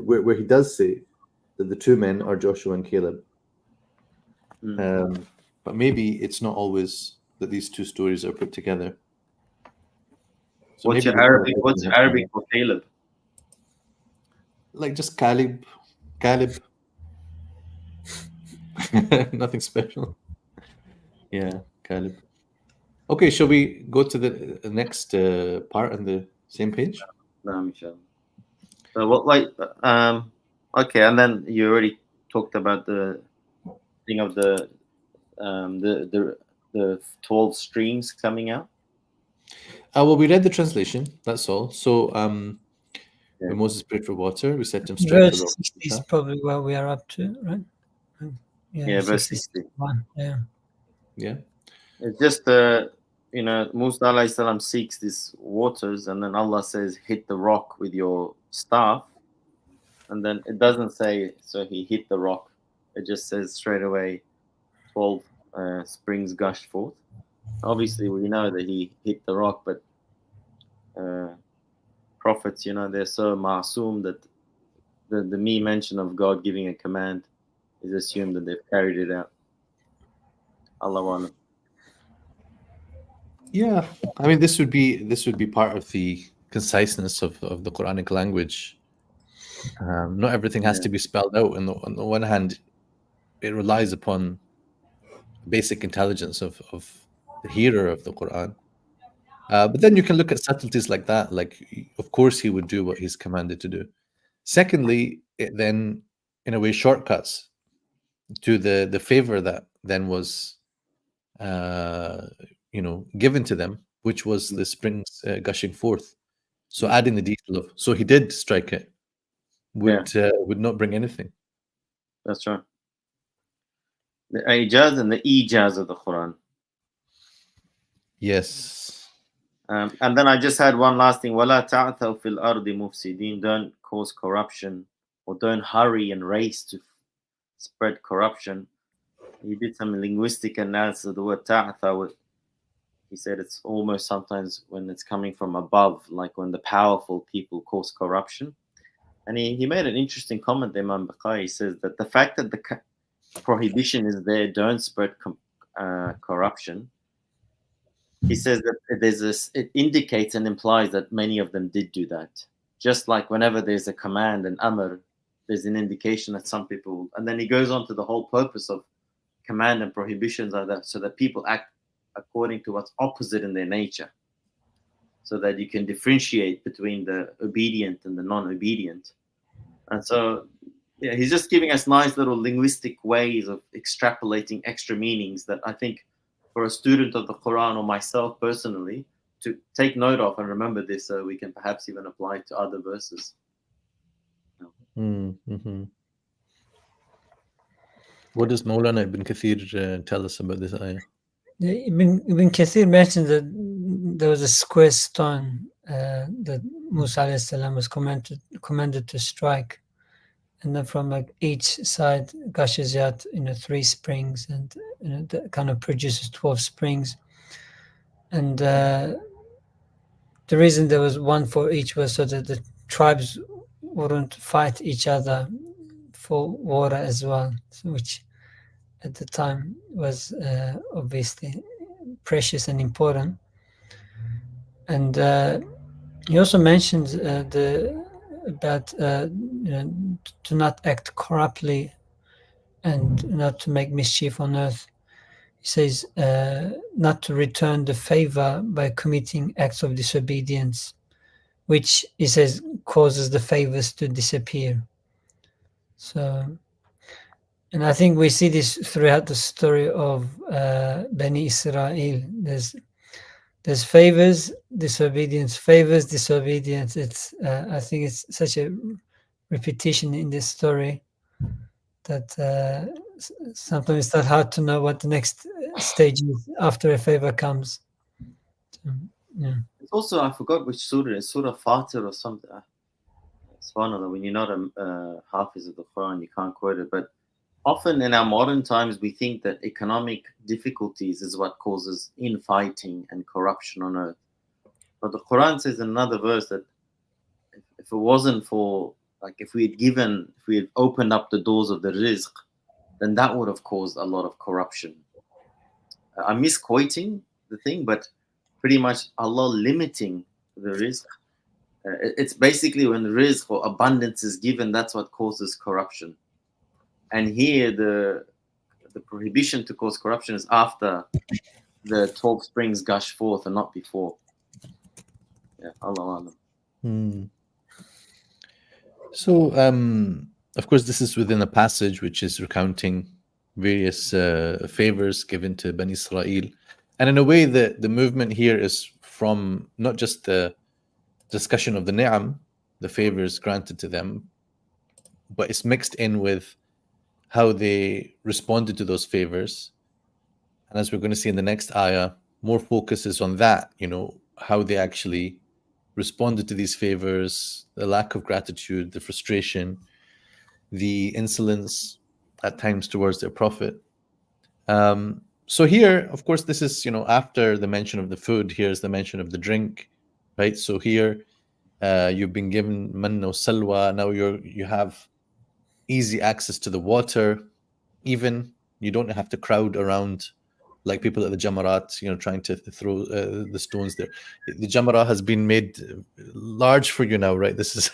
where he does say that the 2 men are Joshua and Caleb. But maybe it's not always that these 2 stories are put together. So what's your Arabic for Caleb? Like just Caleb. Nothing special. Yeah, Caleb. Okay, shall we go to the next part on the same page? No, so what, okay, and then you already talked about the thing of the 12 streams coming out. Well, we read the translation. That's all. So, when Moses prayed for water, we set him straight. Verse 60 is probably where we are up to, right? Yeah, verse 60. Yeah. Yeah. It's just Musa alayhi salam seeks these waters, and then Allah says, hit the rock with your staff. And then it doesn't say, so he hit the rock. It just says straight away, 12 springs gushed forth. Obviously, we know that he hit the rock, but prophets, they're so ma'soom that the mere mention of God giving a command is assumed that they've carried it out. Allah. Yeah, I mean, this would be part of the conciseness of the Quranic language. Not everything has to be spelled out. On the one hand, it relies upon basic intelligence of the hearer of the Quran. But then you can look at subtleties like that. Like, of course, he would do what he's commanded to do. Secondly, it then, in a way, shortcuts to the favor that then was, given to them, which was the springs gushing forth. So adding the detail of, so he did strike it, would not bring anything. That's right. The ijaz and the ijaz of the Quran. Yes. And then I just had one last thing. وَلَا تَعْثَوْا فِي الْأَرْضِ مُفْسِدِينَ. Don't cause corruption, or don't hurry and race to spread corruption. He did some linguistic analysis of the word ta'thaw. He said it's almost sometimes when it's coming from above, like when the powerful people cause corruption. And he made an interesting comment there, Imam Baqai. He says that the fact that the prohibition is there, don't spread corruption. He says that it indicates and implies that many of them did do that. Just like whenever there's a command, an amr, there's an indication that some people, and then he goes on to the whole purpose of command and prohibitions are that so that people act according to what's opposite in their nature, so that you can differentiate between the obedient and the non-obedient. And so, yeah, he's just giving us nice little linguistic ways of extrapolating extra meanings that I think for a student of the Quran or myself personally to take note of and remember this, so we can perhaps even apply it to other verses. Mm-hmm. What does Maulana Ibn Kathir tell us about this ayah? Ibn Kathir mentions that there was a square stone that Musa alayhi salam was commanded to strike, and then from like each side gushes out 3 springs, and that kind of produces 12 springs. And the reason there was one for each was so that the tribes wouldn't fight each other for water as well, which at the time was obviously precious and important. And he also mentions about to not act corruptly and not to make mischief on earth. He says not to return the favor by committing acts of disobedience, which he says causes the favors to disappear. So, and I think we see this throughout the story of Bani Israel. There's favors, disobedience, favors, disobedience. It's I think it's such a repetition in this story that sometimes it's not hard to know what the next stage is after a favor comes. Yeah. It's also, I forgot which surah, it's Surah Fatir or something. SubhanAllah, when you're not a hafiz of the Quran, you can't quote it. But often in our modern times, we think that economic difficulties is what causes infighting and corruption on earth. But the Quran says in another verse that if it wasn't for, like, if we had opened up the doors of the rizq, then that would have caused a lot of corruption. I'm misquoting the thing, but pretty much Allah limiting the rizq. It's basically when rizq or abundance is given, that's what causes corruption. And here the prohibition to cause corruption is after the 12 springs gush forth and not before. Yeah, Allah. So, of course, this is within a passage which is recounting various favors given to Bani Israel. And in a way, the movement here is from not just the discussion of the ni'am, the favors granted to them, but it's mixed in with how they responded to those favors. And as we're going to see in the next ayah, more focus is on that, how they actually responded to these favors, the lack of gratitude, the frustration, the insolence at times towards their prophet. So here, of course, this is, after the mention of the food, here's the mention of the drink, right? So here, you've been given manna salwa. Now you have easy access to the water. Even you don't have to crowd around like people at the Jamarat, trying to throw the stones there. The Jamarat has been made large for you now, right? This is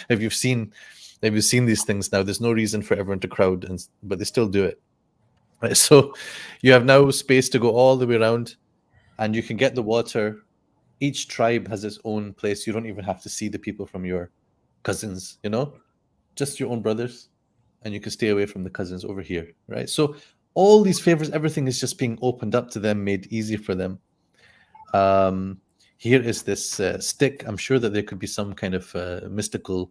if you've seen these things now, there's no reason for everyone to crowd, but they still do it. Right? So you have now space to go all the way around, and you can get the water. Each tribe has its own place. You don't even have to see the people from your cousins, just your own brothers, and you can stay away from the cousins over here, right? So all these favors, everything is just being opened up to them, made easy for them. Here is this stick. I'm sure that there could be some kind of mystical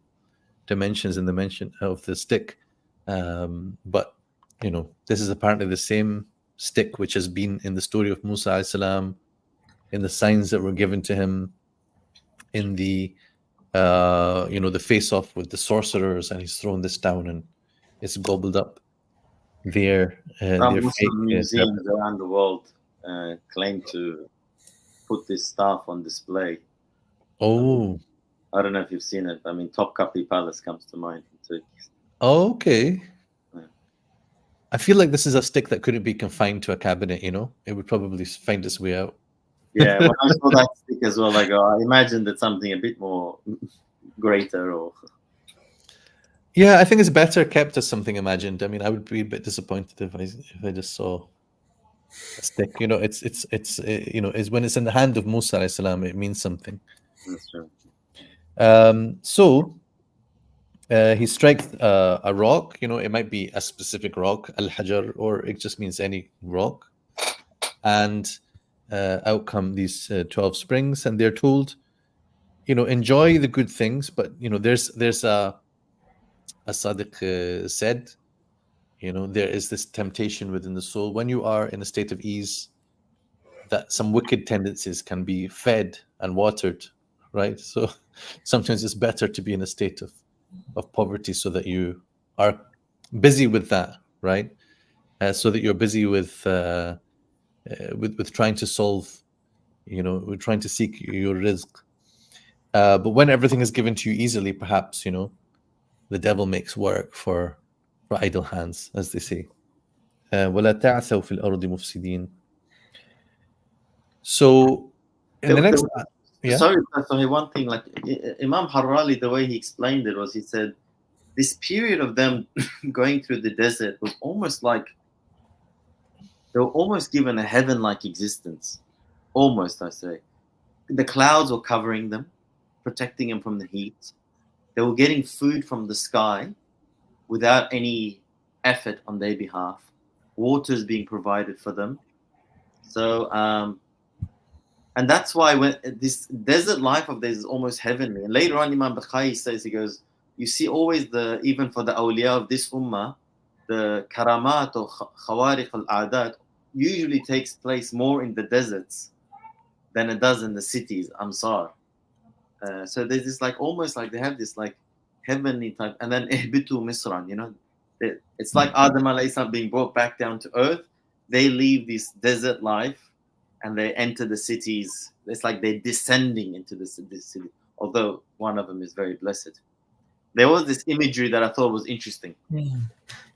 dimensions in the mention of the stick, but this is apparently the same stick which has been in the story of Musa alayhi salam, in the signs that were given to him, in the the face-off with the sorcerers, and he's thrown this down and it's gobbled up their Muslim museums around the world claim to put this staff on display. Oh, I don't know if you've seen it. I mean, Topkapi Palace comes to mind in Turkey. Oh, okay. Yeah. I feel like this is a stick that couldn't be confined to a cabinet, it would probably find its way out. Yeah, when I saw that stick as well, I imagined that something a bit more greater or... Yeah, I think it's better kept as something imagined. I mean, I would be a bit disappointed if I just saw a stick. It's when it's in the hand of Musa alayhi salam, it means something. That's true. So he strikes a rock. It might be a specific rock, al-hajar, or it just means any rock. And out come these 12 springs, and they're told, enjoy the good things. But there's as Sadeq said, there is this temptation within the soul when you are in a state of ease, that some wicked tendencies can be fed and watered, right? So sometimes it's better to be in a state of poverty, so that you are busy with that, right? So that you're busy with trying to solve, with trying to seek your rizq. But when everything is given to you easily, perhaps, the devil makes work for idle hands, as they say. وَلَا تَعْثَوْا فِي الْأَرْضِ مُفْسِدِينَ. So, in the next... Yeah? Sorry, one thing, like Imam Harrali, the way he explained it was, he said, this period of them going through the desert was almost like they were almost given a heaven-like existence. Almost, I say. The clouds were covering them, protecting them from the heat. They were getting food from the sky without any effort on their behalf. Water is being provided for them. So, and that's why when this desert life of theirs is almost heavenly. And later on, Imam Bukhari says, he goes, you see always even for the awliya of this ummah, the karamat or khawariq al-a'dad usually takes place more in the deserts than it does in the cities, Ansar. So there's this almost like they have this heavenly type, and then ihbitu misran, it's like Adam alayhi salam being brought back down to earth. They leave this desert life and they enter the cities. It's like they're descending into this city, although one of them is very blessed. There was this imagery that I thought was interesting. Yeah.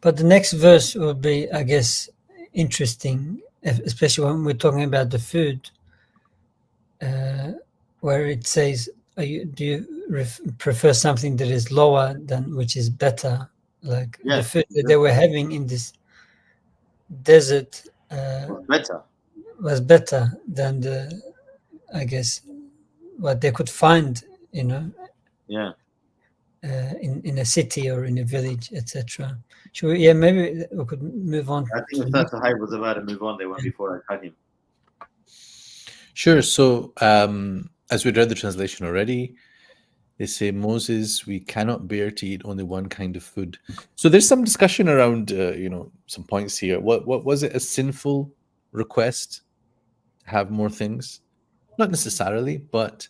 But the next verse would be, I guess, interesting, especially when we're talking about the food, where it says, do you prefer something that is lower than which is better? Like the food that they were having in this desert was better than I guess, what they could find, Yeah. In a city or in a village, etc. Maybe we could move on. I think Ustadh Sohaib was about to move on. They went before I cut him. Sure. So, as we read the translation already, They say, Moses, we cannot bear to eat only one kind of food. So there's some discussion around, some points here. What was it, a sinful request to have more things? Not necessarily, but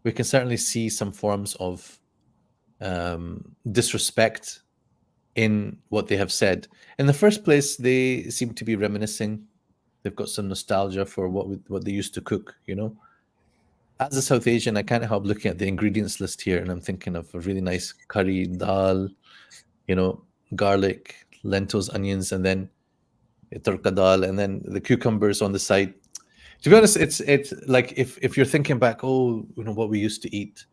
we can certainly see some forms of disrespect in what they have said. In the first place, they seem to be reminiscing. They've got some nostalgia for what they used to cook, As a South Asian, I can't help looking at the ingredients list here, and I'm thinking of a really nice curry, dal, garlic, lentils, onions, and then turka dal, and then the cucumbers on the side. To be honest, it's like if you're thinking back, what we used to eat,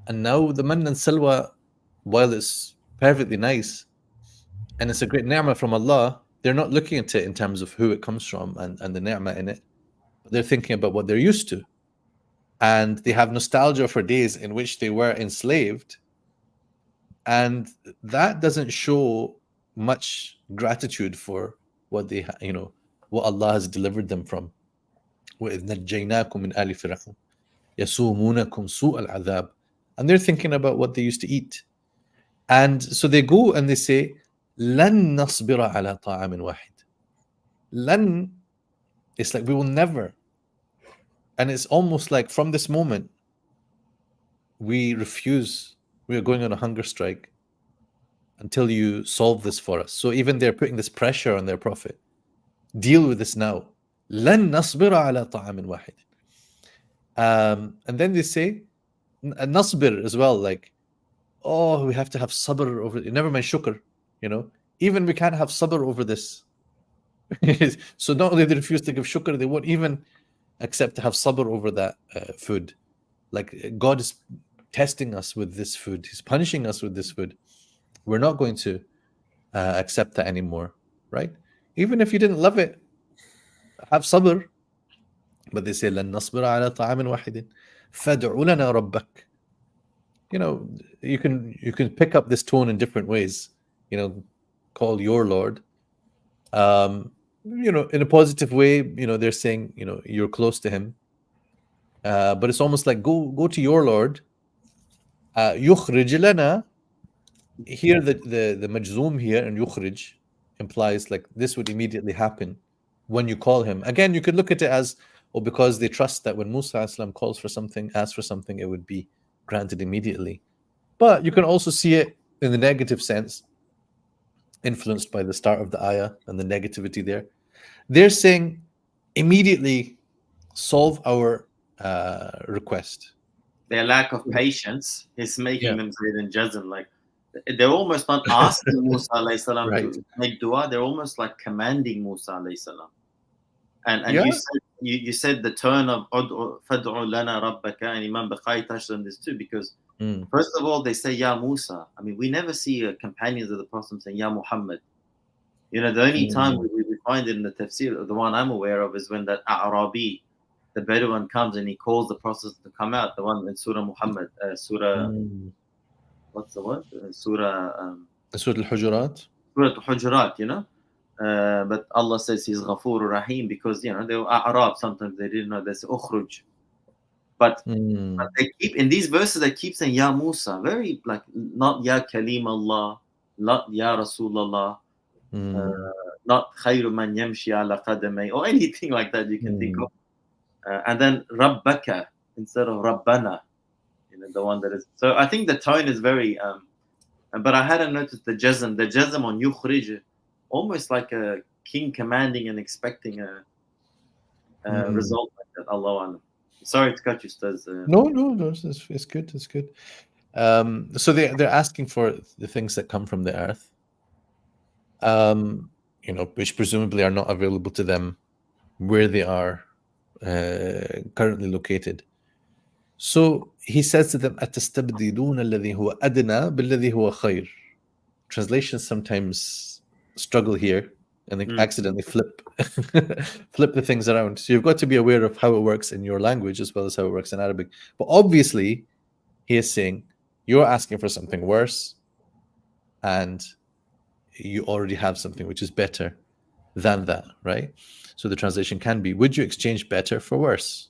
and now the man and salwa, while it's perfectly nice, and it's a great ni'mah from Allah, they're not looking at it in terms of who it comes from and the ni'mah in it. But they're thinking about what they're used to. And they have nostalgia for days in which they were enslaved. And that doesn't show much gratitude for what they, what Allah has delivered them from. وَإِذْ نَجَّيْنَاكُمْ مِنْ آلِ فِرْعَوْنَ يَسُومُونَكُمْ سُوءَ الْعَذَابِ. And they're thinking about what they used to eat. And so they go and they say, لَن نَصْبِرَ عَلَى طَعَامٍ وَاحِدٍ. لَن, it's like we will never. And it's almost like from this moment, we refuse. We are going on a hunger strike until you solve this for us. So even they're putting this pressure on their prophet. Deal with this now. لَن نَصْبِرَ عَلَى طَعَامٍ وَاحِدٍ. And then they say, nasbir as well, like, we have to have sabr over it. Never mind shukr, Even we can't have sabr over this. So not only they refuse to give shukr, they won't even accept to have sabr over that food. Like God is testing us with this food. He's punishing us with this food. We're not going to accept that anymore, right? Even if you didn't love it, have sabr. But they say, لَن نَصْبِرَ عَلَى طَعَامٍ وَاحِدٍ فَادْعُ لَنَا رَبَّكَ. You can pick up this tone in different ways. Call your Lord. In a positive way, they're saying, you're close to him. But it's almost like go to your Lord. يُخْرِجْ لَنَا. Here the majzoom here and yukhrij implies like this would immediately happen when you call him. Again, you could look at it as, because they trust that when Musa ﷺ calls for something, asks for something, it would be granted immediately. But you can also see it in the negative sense, influenced by the start of the ayah and the negativity there. They're saying, immediately solve our request. Their lack of patience is making them say in jazm, like they're almost not asking Musa alayhi salam Right. to make dua. They're almost like commanding Musa alayhi salam. And you said the turn of fad'u lana rabbaka, and Imam Bukhari touched on this too, because first of all they say Ya Musa. I mean, we never see companions of the Prophet saying Ya Muhammad. The only time we find it in the tafsir, the one I'm aware of, is when that A'rabi, the Bedouin, comes and he calls the Prophet to come out. The one in Surah Muhammad, what's the word? Surah Al-Hujurat. Surah Al-Hujurat, but Allah says He's Ghafur Rahim, because they were Arab. Sometimes they didn't know. They say Ukhruj. But they keep in these verses. They keep saying Ya Musa, very like not Ya Kalim Allah, not Ya Rasulullah, not Khayru Man Yamshi Ala Qadamay, or anything like that you can think of. And then Rabbaka instead of Rabbana, the one that is. So I think the tone is very. But I hadn't noticed the jazm on yukhrij, almost like a king commanding and expecting a result like that. Allah. Sorry to cut you, Ustadh. No, it's good. It's good. So they're asking for the things that come from the earth, which presumably are not available to them where they are currently located. So he says to them, أَتَسْتَبْدِلُونَ الَّذِي هُوَ أَدْنَى بِالَّذِي هُوَ خَيْرٌ. Translations sometimes struggle here and they accidentally flip the things around. So you've got to be aware of how it works in your language as well as how it works in Arabic. But obviously, he is saying, you're asking for something worse and you already have something which is better than that, right? So the translation can be, would you exchange better for worse?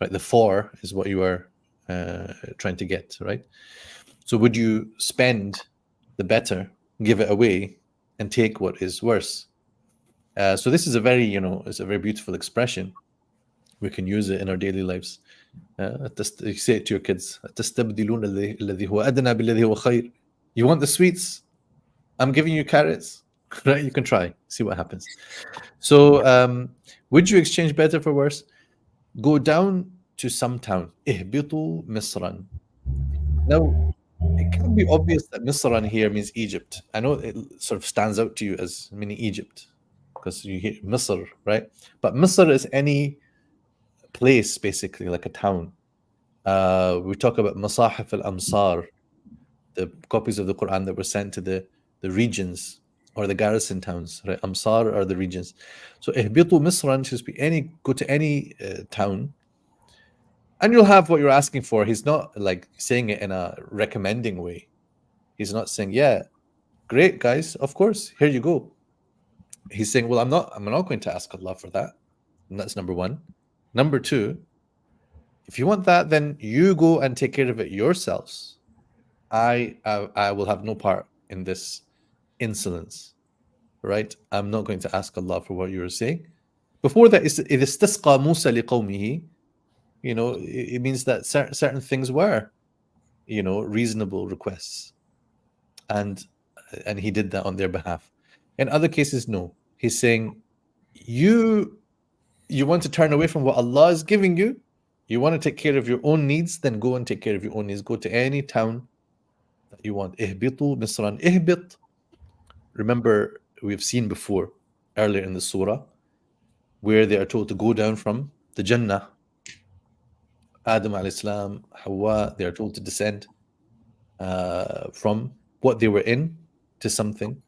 Right, the for is what you are trying to get, right? So would you spend the better, give it away, and take what is worse? So this is a very, it's a very beautiful expression. We can use it in our daily lives. You say it to your kids. "أتستبدلون الذي هو أدنى بالذي هو خير." You want the sweets? I'm giving you carrots. Right? You can try. See what happens. So would you exchange better for worse? Go down to some town. اهبطوا مصرا. Now, it can be obvious that Misran here means Egypt. I know it sort of stands out to you as meaning Egypt because you hear Misr, right? But Misr is any place, basically, like a town. We talk about Masahif al-Amsar, the copies of the Qur'an that were sent to the regions or the garrison towns, right? Amsar are the regions. So ihbitu Misran should be go to any town, and you'll have what you're asking for. He's not like saying it in a recommending way. He's not saying, yeah, great guys, of course, here you go. He's saying, well, I'm not going to ask Allah for that. And that's number one. Number two, if you want that, then you go and take care of it yourselves. I will have no part in this insolence, right? I'm not going to ask Allah for what you were saying. Before that, إِذِ اسْتَسْقَى مُوسَى لِقَوْمِهِ, it means that certain things were, reasonable requests, and he did that on their behalf. In other cases, no. He's saying, you want to turn away from what Allah is giving you. You want to take care of your own needs, then go and take care of your own needs. Go to any town that you want. Ihbitu Misran. Ihbit. Remember, we've seen before, earlier in the surah, where they are told to go down from the Jannah. Adam alayhi salam, Hawa, they are told to descend from what they were in to something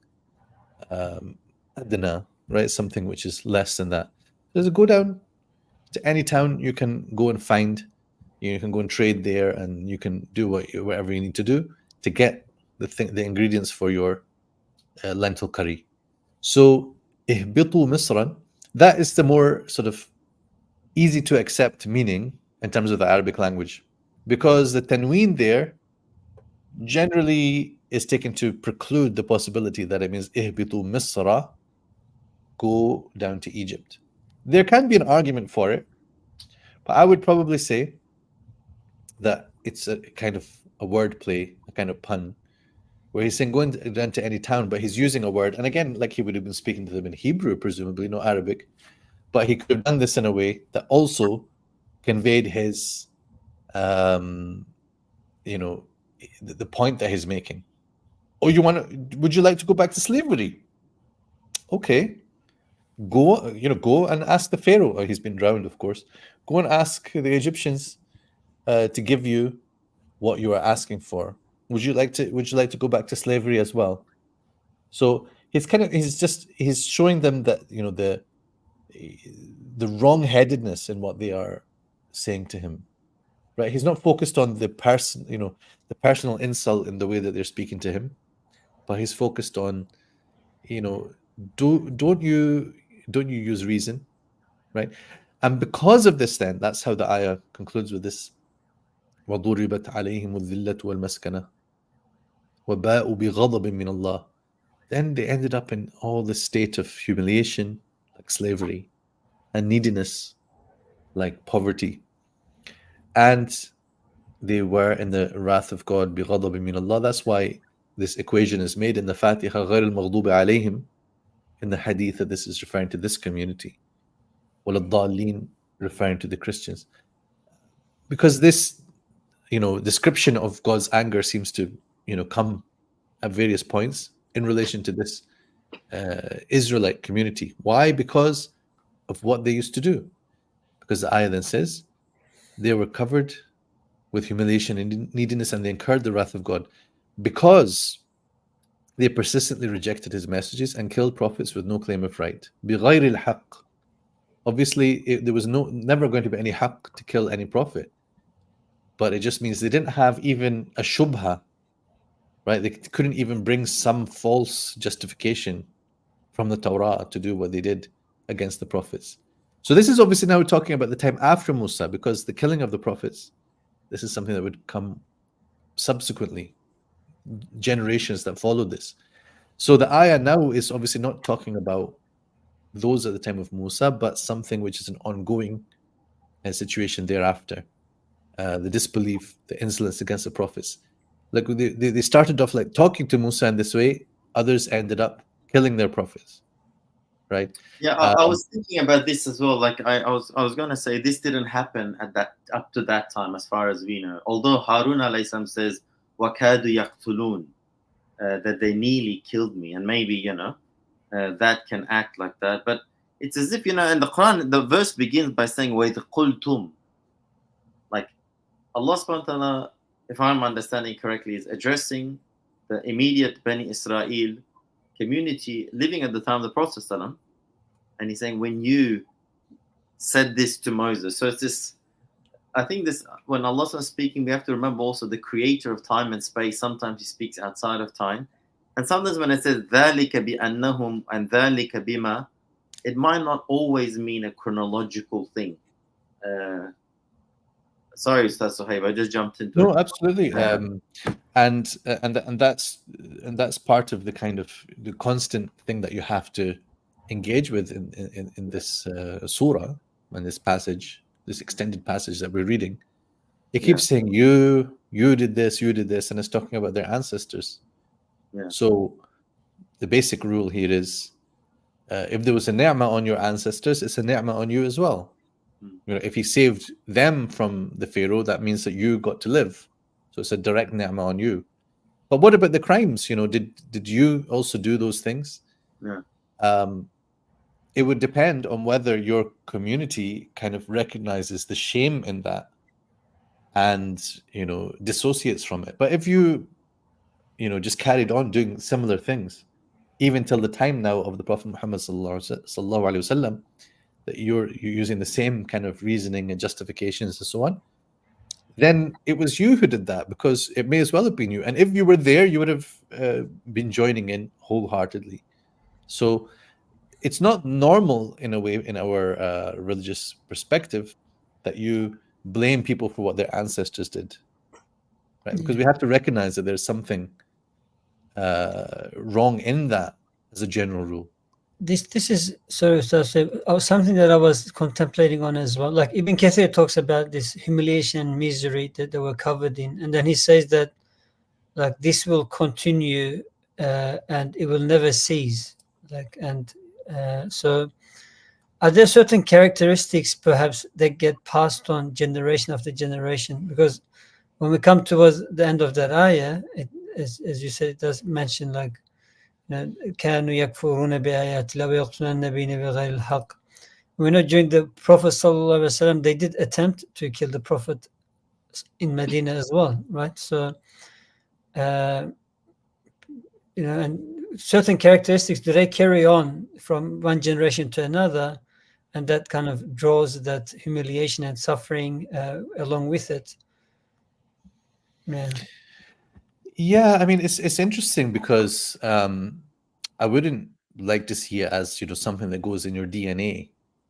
adna, right? Something which is less than that. So go down to any town you can go and find. You can go and trade there, and you can do whatever you need to do to get the ingredients for your lentil curry. So ihbitu misran, that is the more sort of easy to accept meaning in terms of the Arabic language, because the tanween there generally is taken to preclude the possibility that it means ihbitu misra, go down to Egypt. There can be an argument for it, but I would probably say that it's a kind of a word play, a kind of pun, where he's saying going down to any town, but he's using a word. And again, like he would have been speaking to them in Hebrew, presumably, no Arabic, but he could have done this in a way that also conveyed his, the point that he's making. Oh, would you like to go back to slavery? Okay. Go and ask the Pharaoh. He's been drowned, of course. Go and ask the Egyptians to give you what you are asking for. Would you like to go back to slavery as well? So he's showing them that the wrong-headedness in what they are saying to him, right? He's not focused on the personal insult in the way that they're speaking to him, but he's focused on, don't you use reason, right? And because of this, then that's how the ayah concludes with this: وَضُرِبَتْ عَلَيْهِمُ الذِّلَّةُ وَالْمَسْكَنَةُ وَبَاءُوا بِغَضَبٍ مِّنَ اللَّهِ. Then they ended up in all the state of humiliation, like slavery, and neediness, like poverty, and they were in the wrath of God, بِغَضَبٍ مِّنَ اللَّهِ. That's why this equation is made in the Fatiha, غَيْرِ الْمَغْضُوبِ عَلَيْهِمْ. In the hadith, that this is referring to this community, وَلَضَّالِّينَ, referring to the Christians, because this description of God's anger seems to come at various points in relation to this Israelite community. Why? Because of what they used to do. Because the ayah then says they were covered with humiliation and neediness, and they incurred the wrath of God because they persistently rejected his messages and killed prophets with no claim of right. بِغَيْرِ الْحَقِّ. Obviously, there was never going to be any haqq to kill any prophet, but it just means they didn't have even a shubha, right? They couldn't even bring some false justification from the Torah to do what they did against the prophets. So this is obviously now talking about the time after Musa, because the killing of the prophets, This is something that would come subsequently, generations that followed this. So the ayah now is obviously not talking about those at the time of Musa, but something which is an ongoing situation thereafter. The disbelief, the insolence against the prophets. Like they started off like talking to Musa in this way, others ended up killing their prophets, right? Yeah, I was thinking about this as well. Like I was gonna say this didn't happen at that up to that time, as far as we know. Although Harun alayhi salam says "Wakadu yaqtulun," that they nearly killed me, and maybe that can act like that. But it's as if in the Quran, the verse begins by saying "Waid qultum," like Allah subhanahu wa ta'ala, if I'm understanding correctly, is addressing the immediate Bani Israel community living at the time of the Prophet ﷺ, and he's saying, when you said this to Moses. So it's this, I think this, when Allah is speaking, we have to remember also the creator of time and space. Sometimes he speaks outside of time. And sometimes when it says ذَلِكَ بِأَنَّهُمْ and ذَلِكَ بِمَا, it might not always mean a chronological thing. Sorry, Ustadh Sohaib, I just jumped into it. No, absolutely. And that's part of the kind of the constant thing that you have to engage with in this surah, in this passage, this extended passage that we're reading. It keeps saying you did this, and it's talking about their ancestors. Yeah. So the basic rule here is if there was a ni'mah on your ancestors, it's a ni'mah on you as well. If he saved them from the Pharaoh, that means that you got to live. So it's a direct ni'mah on you. But what about the crimes? Did you also do those things? Yeah. It would depend on whether your community kind of recognizes the shame in that and dissociates from it. But if you just carried on doing similar things, even till the time now of the Prophet Muhammad sallallahu alaihi wasallam, that you're using the same kind of reasoning and justifications and so on, then it was you who did that, because it may as well have been you. And if you were there, you would have been joining in wholeheartedly. So it's not normal in a way in our religious perspective that you blame people for what their ancestors did, right? Because we have to recognize that there's something wrong in that as a general rule. This is something that I was contemplating on as well. Like Ibn Kathir talks about this humiliation and misery that they were covered in, and then he says that like this will continue and it will never cease. So are there certain characteristics perhaps that get passed on generation after generation? Because when we come towards the end of that ayah, as you said, it does mention like كانوا يكفرون بآيات الله ويقتلون النبيين بغير الحق. We know during the Prophet sallallahu alaihi wasallam, they did attempt to kill the Prophet in Medina as well, right? So, and certain characteristics, do they carry on from one generation to another, and that kind of draws that humiliation and suffering along with it? Yeah, I mean, it's interesting because I wouldn't like to see it as something that goes in your DNA,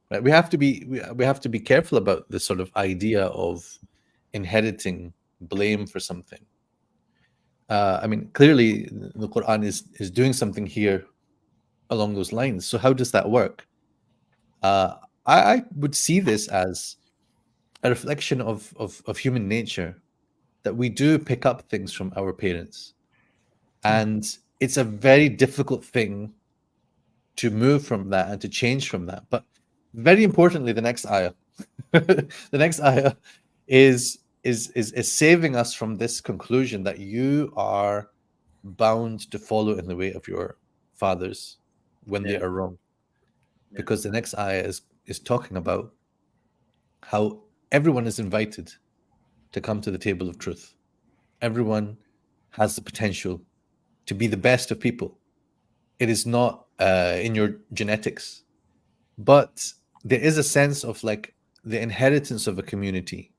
right? We have to be careful about this sort of idea of inheriting blame for something. I mean, clearly the Quran is doing something here along those lines. So how does that work? I would see this as a reflection of human nature, that we do pick up things from our parents, and it's a very difficult thing to move from that and to change from that. But very importantly, the next ayah, the next ayah is saving us from this conclusion that you are bound to follow in the way of your fathers when they are wrong. Because the next ayah is talking about how everyone is invited to come to the table of truth. Everyone has the potential to be the best of people. It is not in your genetics, but there is a sense of like the inheritance of a community.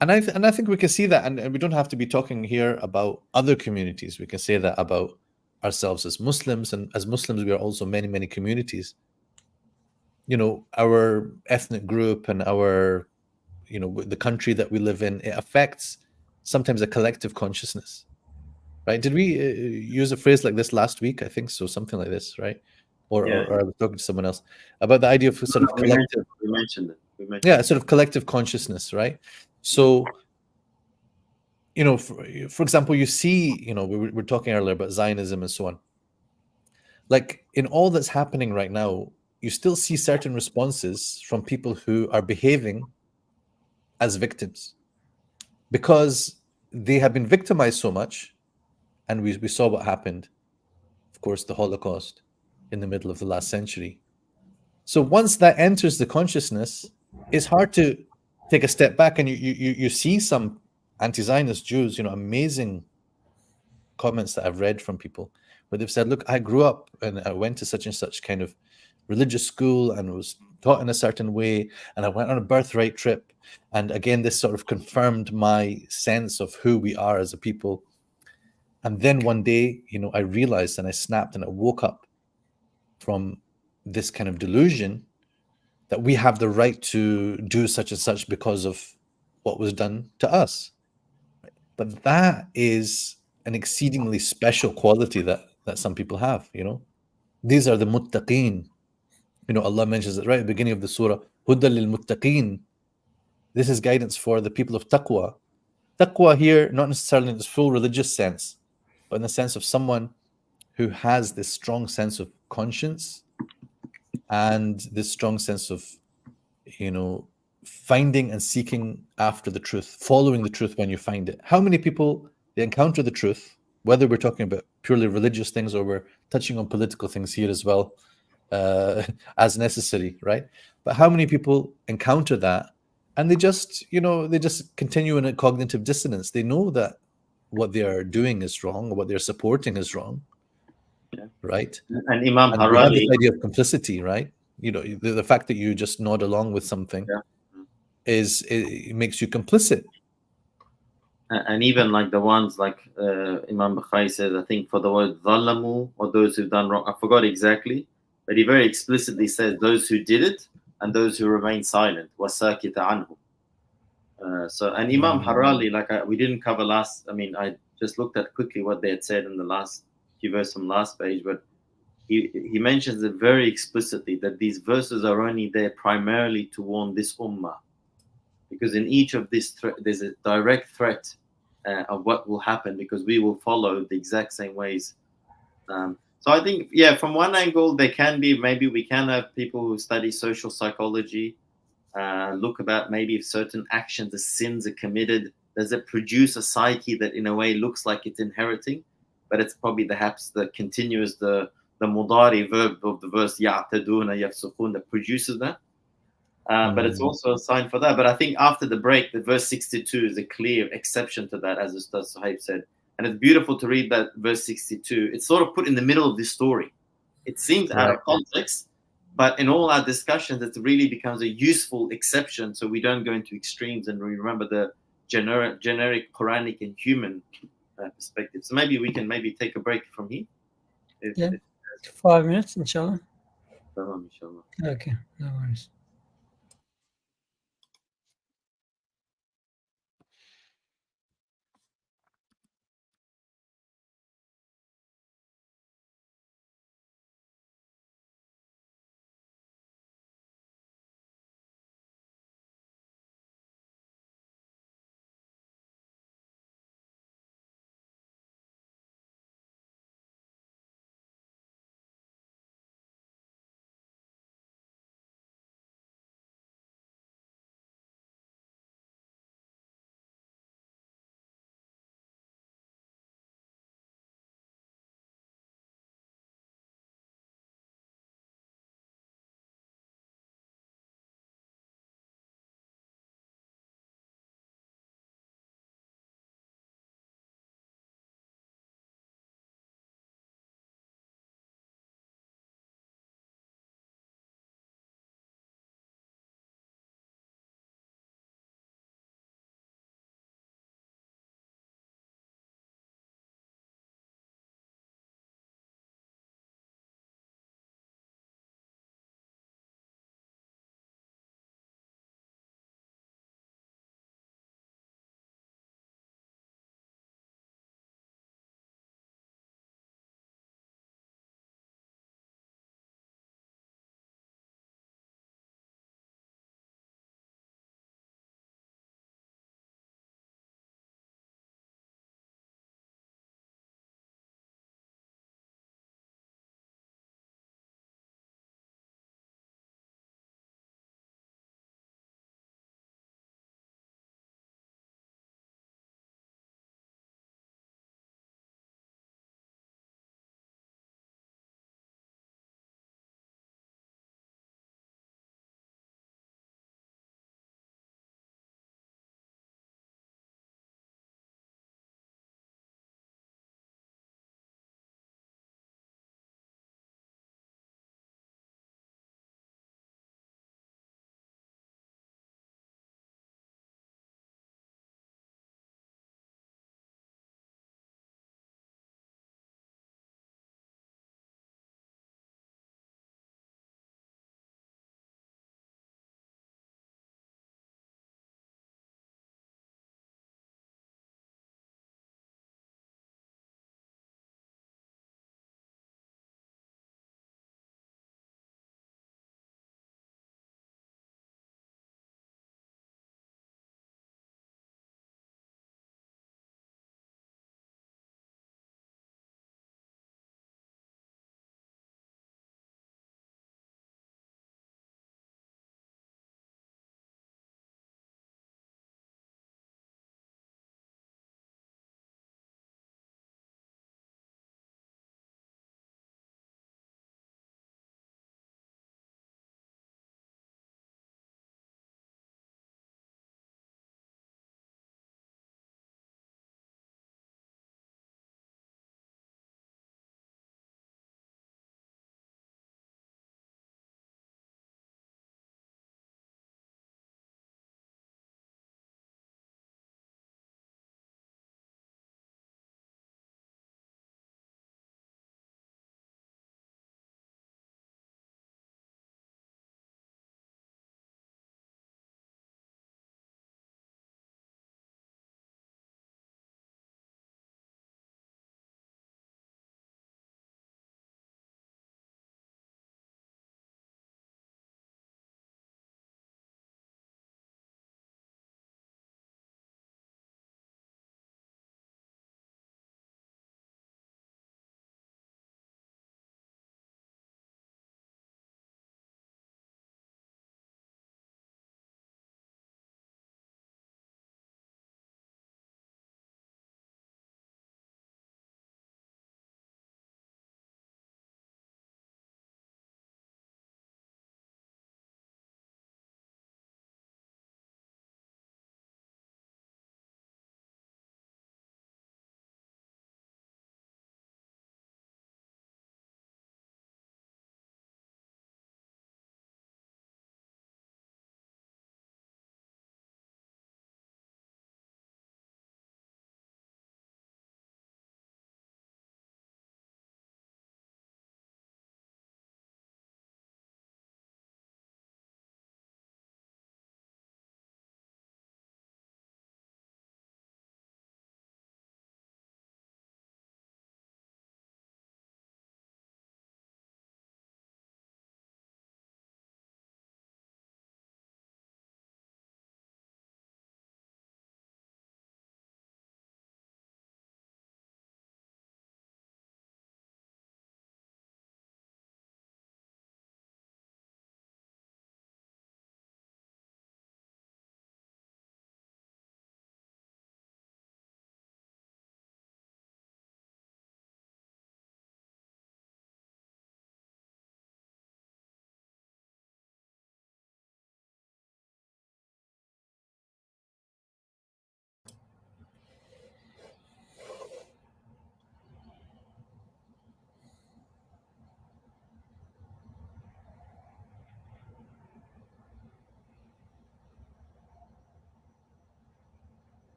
And I think we can see that, and we don't have to be talking here about other communities. We can say that about ourselves as Muslims, and as Muslims, we are also many, many communities. Our ethnic group and our the country that we live in, it affects sometimes a collective consciousness, right? Did we use a phrase like this last week? I think so, something like this, right? Or I was talking to someone else about the idea of sort of collective. We mentioned it. Yeah, sort of collective consciousness, right? So, for example, you see, we were talking earlier about Zionism and so on. Like in all that's happening right now, you still see certain responses from people who are behaving as victims because they have been victimized so much. And we saw what happened, of course, the Holocaust in the middle of the last century. So once that enters the consciousness, it's hard to take a step back. And you see some anti-Zionist Jews, amazing comments that I've read from people where they've said, look, I grew up and I went to such and such kind of religious school and was taught in a certain way, and I went on a birthright trip, and again this sort of confirmed my sense of who we are as a people. And then one day, I realized and I snapped and I woke up from this kind of delusion that we have the right to do such and such because of what was done to us. But that is an exceedingly special quality that some people have. These are the muttaqeen. Allah mentions it right at the beginning of the surah, huda lil muttaqeen. This is guidance for the people of taqwa. Taqwa here, not necessarily in its full religious sense, but in the sense of someone who has this strong sense of conscience and this strong sense of, finding and seeking after the truth, following the truth when you find it. How many people, they encounter the truth, whether we're talking about purely religious things or we're touching on political things here as well, as necessary, right? But how many people encounter that and they just continue in a cognitive dissonance? They know that what they are doing is wrong, or what they're supporting is wrong, right? And Imam And we have Harari, this idea of complicity, right? The fact that you just nod along with something it makes you complicit. and even like the ones like Imam Bukhari says, I think for the word zalamu, or those who've done wrong, I forgot exactly, but he very explicitly says those who did it and those who remain silent. Wasakita anhu. So, and Imam Harari, we didn't cover last. I mean, I just looked at quickly what they had said in the last few verses from last page, but he mentions it very explicitly that these verses are only there primarily to warn this ummah, because in each of these there's a direct threat of what will happen, because we will follow the exact same ways. So I think, from one angle, there can be, maybe we can have people who study social psychology look about maybe if certain actions, the sins are committed, does it produce a psyche that in a way looks like it's inheriting, but it's probably perhaps the continuous, the mudari verb of the verse ya'taduna yafsukun that produces that. But it's also a sign for that. But I think after the break, the verse 62 is a clear exception to that, as Ustadh Sohaib said. And it's beautiful to read that verse 62. It's sort of put in the middle of this story. It seems out of context, but in all our discussions, it really becomes a useful exception, so we don't go into extremes and we remember the generic Quranic and human perspective. So maybe we can take a break from here. 5 minutes, inshallah. Inshallah. Okay, no worries.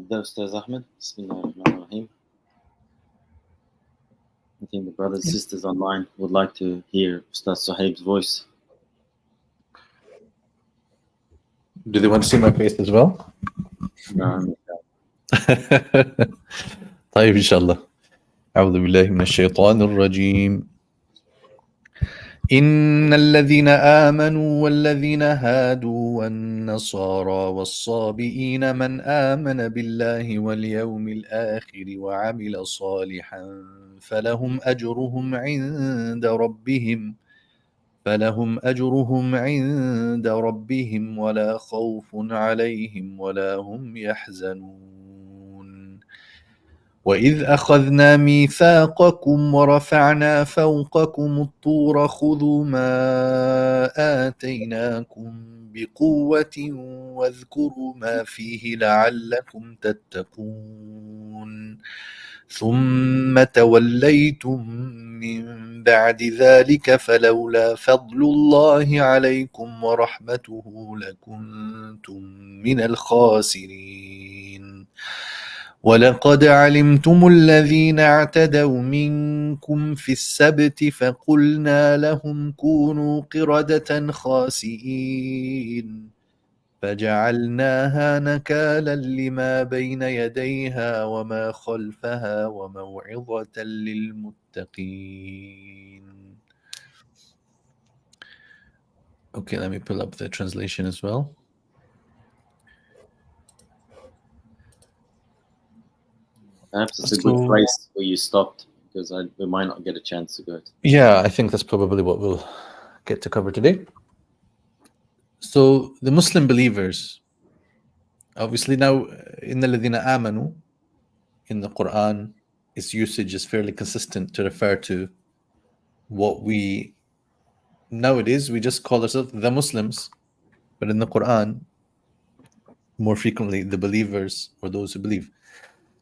Ustadh Ahmed. Bismillahirrahmanirrahim. I think the brothers and sisters online would like to hear Ustadh Sohaib's voice. Do they want to see my face as well? No. طيب إن شاء الله. أعوذ بالله من الشيطان الرجيم. إن الذين آمنوا والذين هادوا والنصارى والصابئين من آمن بالله واليوم الآخر وعمل صالحا فلهم أجرهم عند ربهم ولا خوف عليهم ولا هم يحزنون. وإذ أخذنا ميثاقكم ورفعنا فوقكم الطور خذوا ما آتيناكم بقوة واذكروا ما فيه لعلكم تتقون ثم توليتم من بعد ذلك فلولا فضل الله عليكم ورحمته لكنتم من الخاسرين. ولقد علمتم الذين اعتدوا منكم في السبت فقلنا لهم كونوا قردة خاسئين فجعلناها نكالا لما بين يديها وما خلفها وموعظة للمتقين. Okay, let me pull up the translation as well. Perhaps it's a good place where you stopped, because we might not get a chance to go to. Yeah, I think that's probably what we'll get to cover today. So the Muslim believers, obviously now, إِنَّ الَّذِينَ آمَنُوا, in the Qur'an, its usage is fairly consistent to refer to what we, nowadays, we just call ourselves the Muslims, but in the Qur'an, more frequently, the believers or those who believe.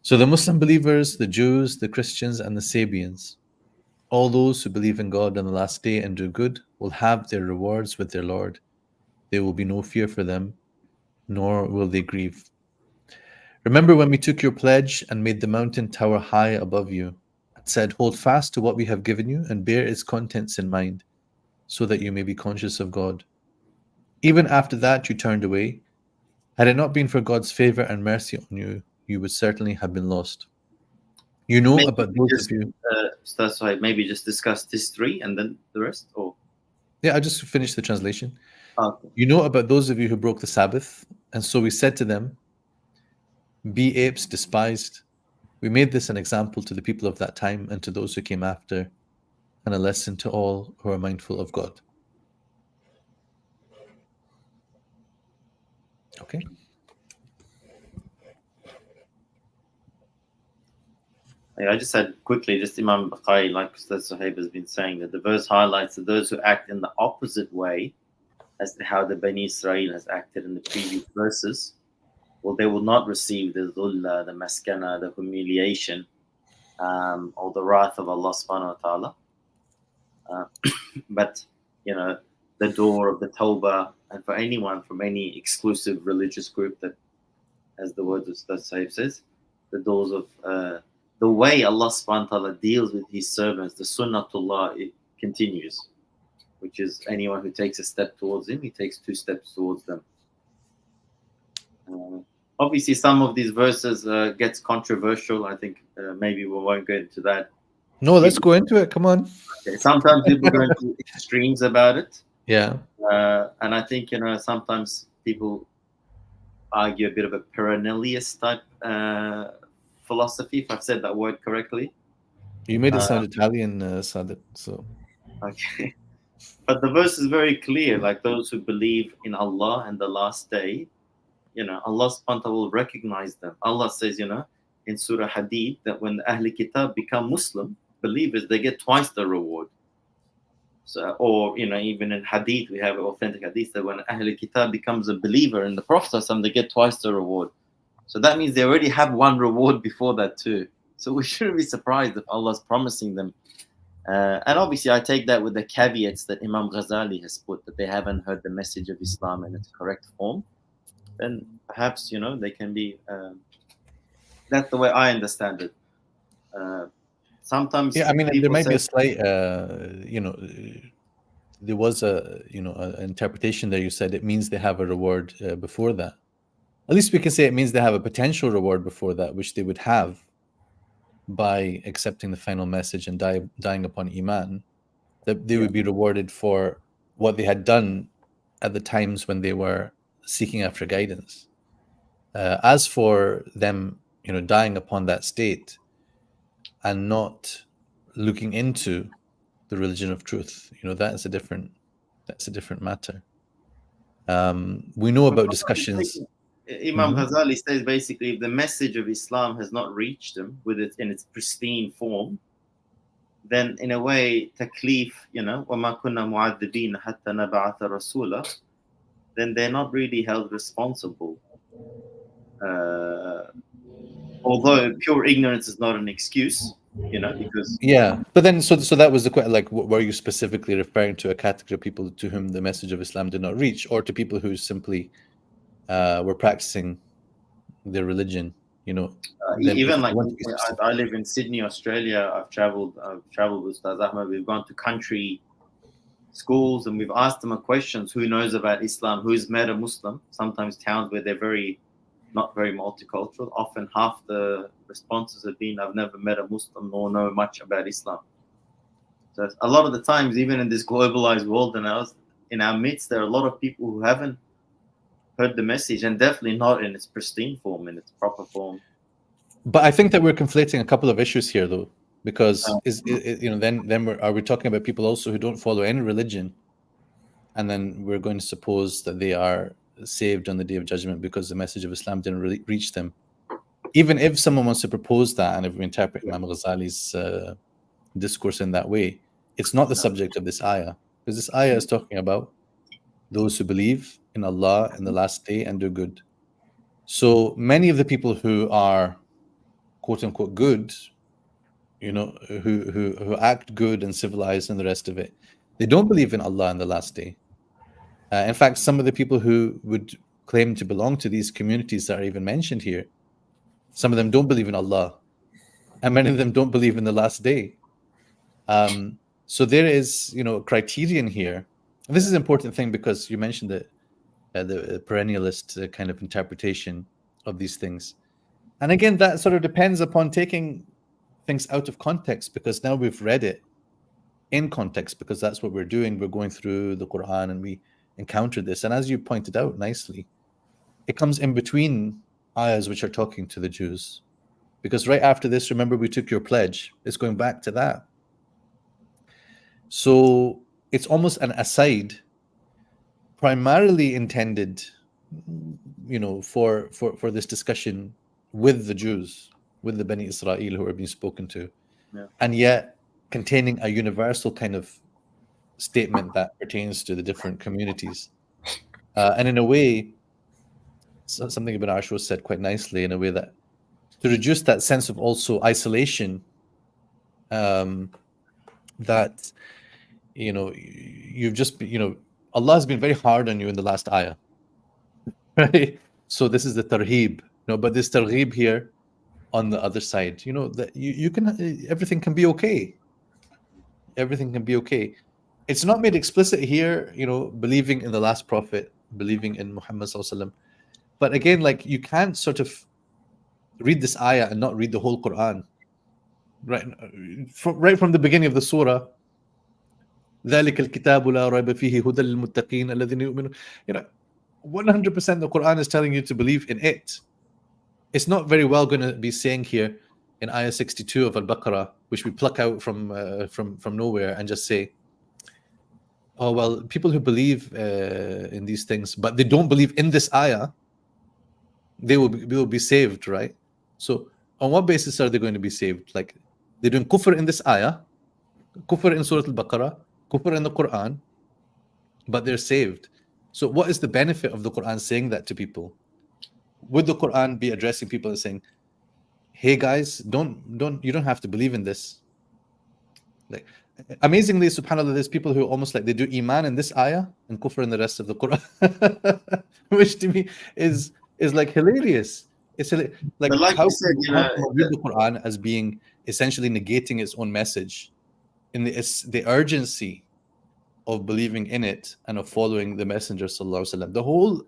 So the Muslim believers, the Jews, the Christians, and the Sabians, all those who believe in God on the last day and do good will have their rewards with their Lord. There will be no fear for them, nor will they grieve. Remember when we took your pledge and made the mountain tower high above you, and said, hold fast to what we have given you and bear its contents in mind, so that you may be conscious of God. Even after that you turned away. Had it not been for God's favor and mercy on you, you would certainly have been lost. You know about those of you. Ustadh Sohaib, maybe just discuss this 3 and then the rest, or? Yeah, I just finished the translation. Okay. You know about those of you who broke the Sabbath, and so we said to them, be apes despised. We made this an example to the people of that time and to those who came after, and a lesson to all who are mindful of God. Okay. I just said quickly, just Imam Bukhari, like Ustadh Sohaib has been saying, that the verse highlights that those who act in the opposite way as to how the Bani Israel has acted in the previous verses, well, they will not receive the dhullah, the maskana, the humiliation, or the wrath of Allah subhanahu wa ta'ala. But, you know, the door of the tawbah, and for anyone from any exclusive religious group that, as the word of Ustadh Saeed says, the doors of the way Allah subhanahu wa ta'ala deals with his servants, the sunnatullah, it continues, which is anyone who takes a step towards him, he takes 2 steps towards them. Obviously, some of these verses gets controversial. I think maybe we won't go into that. No, let's go into it. Come on. Okay. Sometimes people go into extremes about it. Yeah. And I think, you know, sometimes people argue a bit of a perennialist type philosophy, if I've said that word correctly. You made it sound Italian, Sadeq. So. Okay. But the verse is very clear, like those who believe in Allah and the last day, you know, Allah subhanahu wa ta'ala will recognize them. Allah says, you know, in Surah Hadid, that when the Ahli Kitab become Muslim believers, they get twice the reward. So, or, you know, even in Hadith, we have authentic Hadith that when Ahli Kitab becomes a believer in the Prophet, they get twice the reward. So that means they already have 1 reward before that too. So we shouldn't be surprised if Allah's promising them. And obviously, I take that with the caveats that Imam Ghazali has put, that they haven't heard the message of Islam in its correct form. Then perhaps, you know, they can be That's the way I understand it. Sometimes Yeah, I mean, there people might be a say, slight, there was an interpretation there. You said it means they have a reward before that. At least we can say it means they have a potential reward before that, which they would have by accepting the final message and dying upon Iman. That they would be rewarded for what they had done at the times when they were seeking after guidance. As for them, dying upon that state and not looking into the religion of truth, that's a different matter. We know about discussions. Imam Ghazali says basically, if the message of Islam has not reached them in its pristine form, then in a way, taklif, وَمَا كُنَّا مُعَذِّبِينَ حَتَّى نَبْعَثَ رَسُولًا, then they're not really held responsible. Although pure ignorance is not an excuse, because But then so that was the question. Like, were you specifically referring to a category of people to whom the message of Islam did not reach, or to people who simply were practicing their religion? Even like I live in Sydney, Australia. I've traveled with Ustadh Ahmed. We've gone to country schools and we've asked them questions: who knows about Islam? Who's met a Muslim? Sometimes towns where they're not very multicultural. Often half the responses have been, I've never met a Muslim nor know much about Islam. So a lot of the times, even in this globalized world and in our midst, there are a lot of people who haven't heard the message, and definitely not in its pristine form, in its proper form. But I think that we're conflating a couple of issues here, though, because are we talking about people also who don't follow any religion, and then we're going to suppose that they are saved on the Day of Judgment because the message of Islam didn't really reach them? Even if someone wants to propose that, and if we interpret Imam Ghazali's discourse in that way, it's not the subject of this ayah, because this ayah is talking about those who believe in Allah in the last day and do good. So many of the people who are quote unquote good, who act good and civilized and the rest of it, they don't believe in Allah in the last day. In fact, some of the people who would claim to belong to these communities that are even mentioned here, some of them don't believe in Allah, and many of them don't believe in the last day. So there is, a criterion here. And this is an important thing because you mentioned the perennialist kind of interpretation of these things. And again, that sort of depends upon taking things out of context, because now we've read it in context, because that's what we're doing. We're going through the Qur'an and we encounter this. And as you pointed out nicely, it comes in between ayahs which are talking to the Jews. Because right after this, remember, we took your pledge. It's going back to that. So it's almost an aside, primarily intended, for this discussion with the Jews, with the Bani Israel who are being spoken to, and yet containing a universal kind of statement that pertains to the different communities. And in a way, something Ibn Ashur said quite nicely, in a way that to reduce that sense of also isolation, that, you've just, Allah has been very hard on you in the last ayah, right? So this is the tarheeb, but this targheeb here on the other side, that you can, everything can be okay. Everything can be okay. It's not made explicit here, believing in the last prophet, believing in Muhammad sallallahu alaihi wasallam. But again, like, you can't sort of read this ayah and not read the whole Qur'an, right? Right from the beginning of the surah, ذَلِكَ الْكِتَابُ لَا رَيْبَ فِيهِ هُدًى لِلْمُتَّقِينَ الَّذِينَ يُؤْمِنُونَ. 100% the Qur'an is telling you to believe in it. It's not very well going to be saying here in ayah 62 of al-Baqarah, which we pluck out from nowhere and just say, oh, well, people who believe in these things, but they don't believe in this ayah, they will be saved, right? So on what basis are they going to be saved? Like, they're doing kufr in this ayah, kufr in Surah al-Baqarah, kufr in the Quran, but they're saved. So what is the benefit of the Quran saying that to people? Would the Quran be addressing people and saying, hey guys, you don't have to believe in this? Like, amazingly, subhanAllah, there's people who almost like they do iman in this ayah and kufr in the rest of the Quran, which to me is like hilarious. It's like But like how you said, how can we read the Quran as being essentially negating its own message in the urgency of believing in it and of following the Messenger sallallahu alaihi wasallam. The whole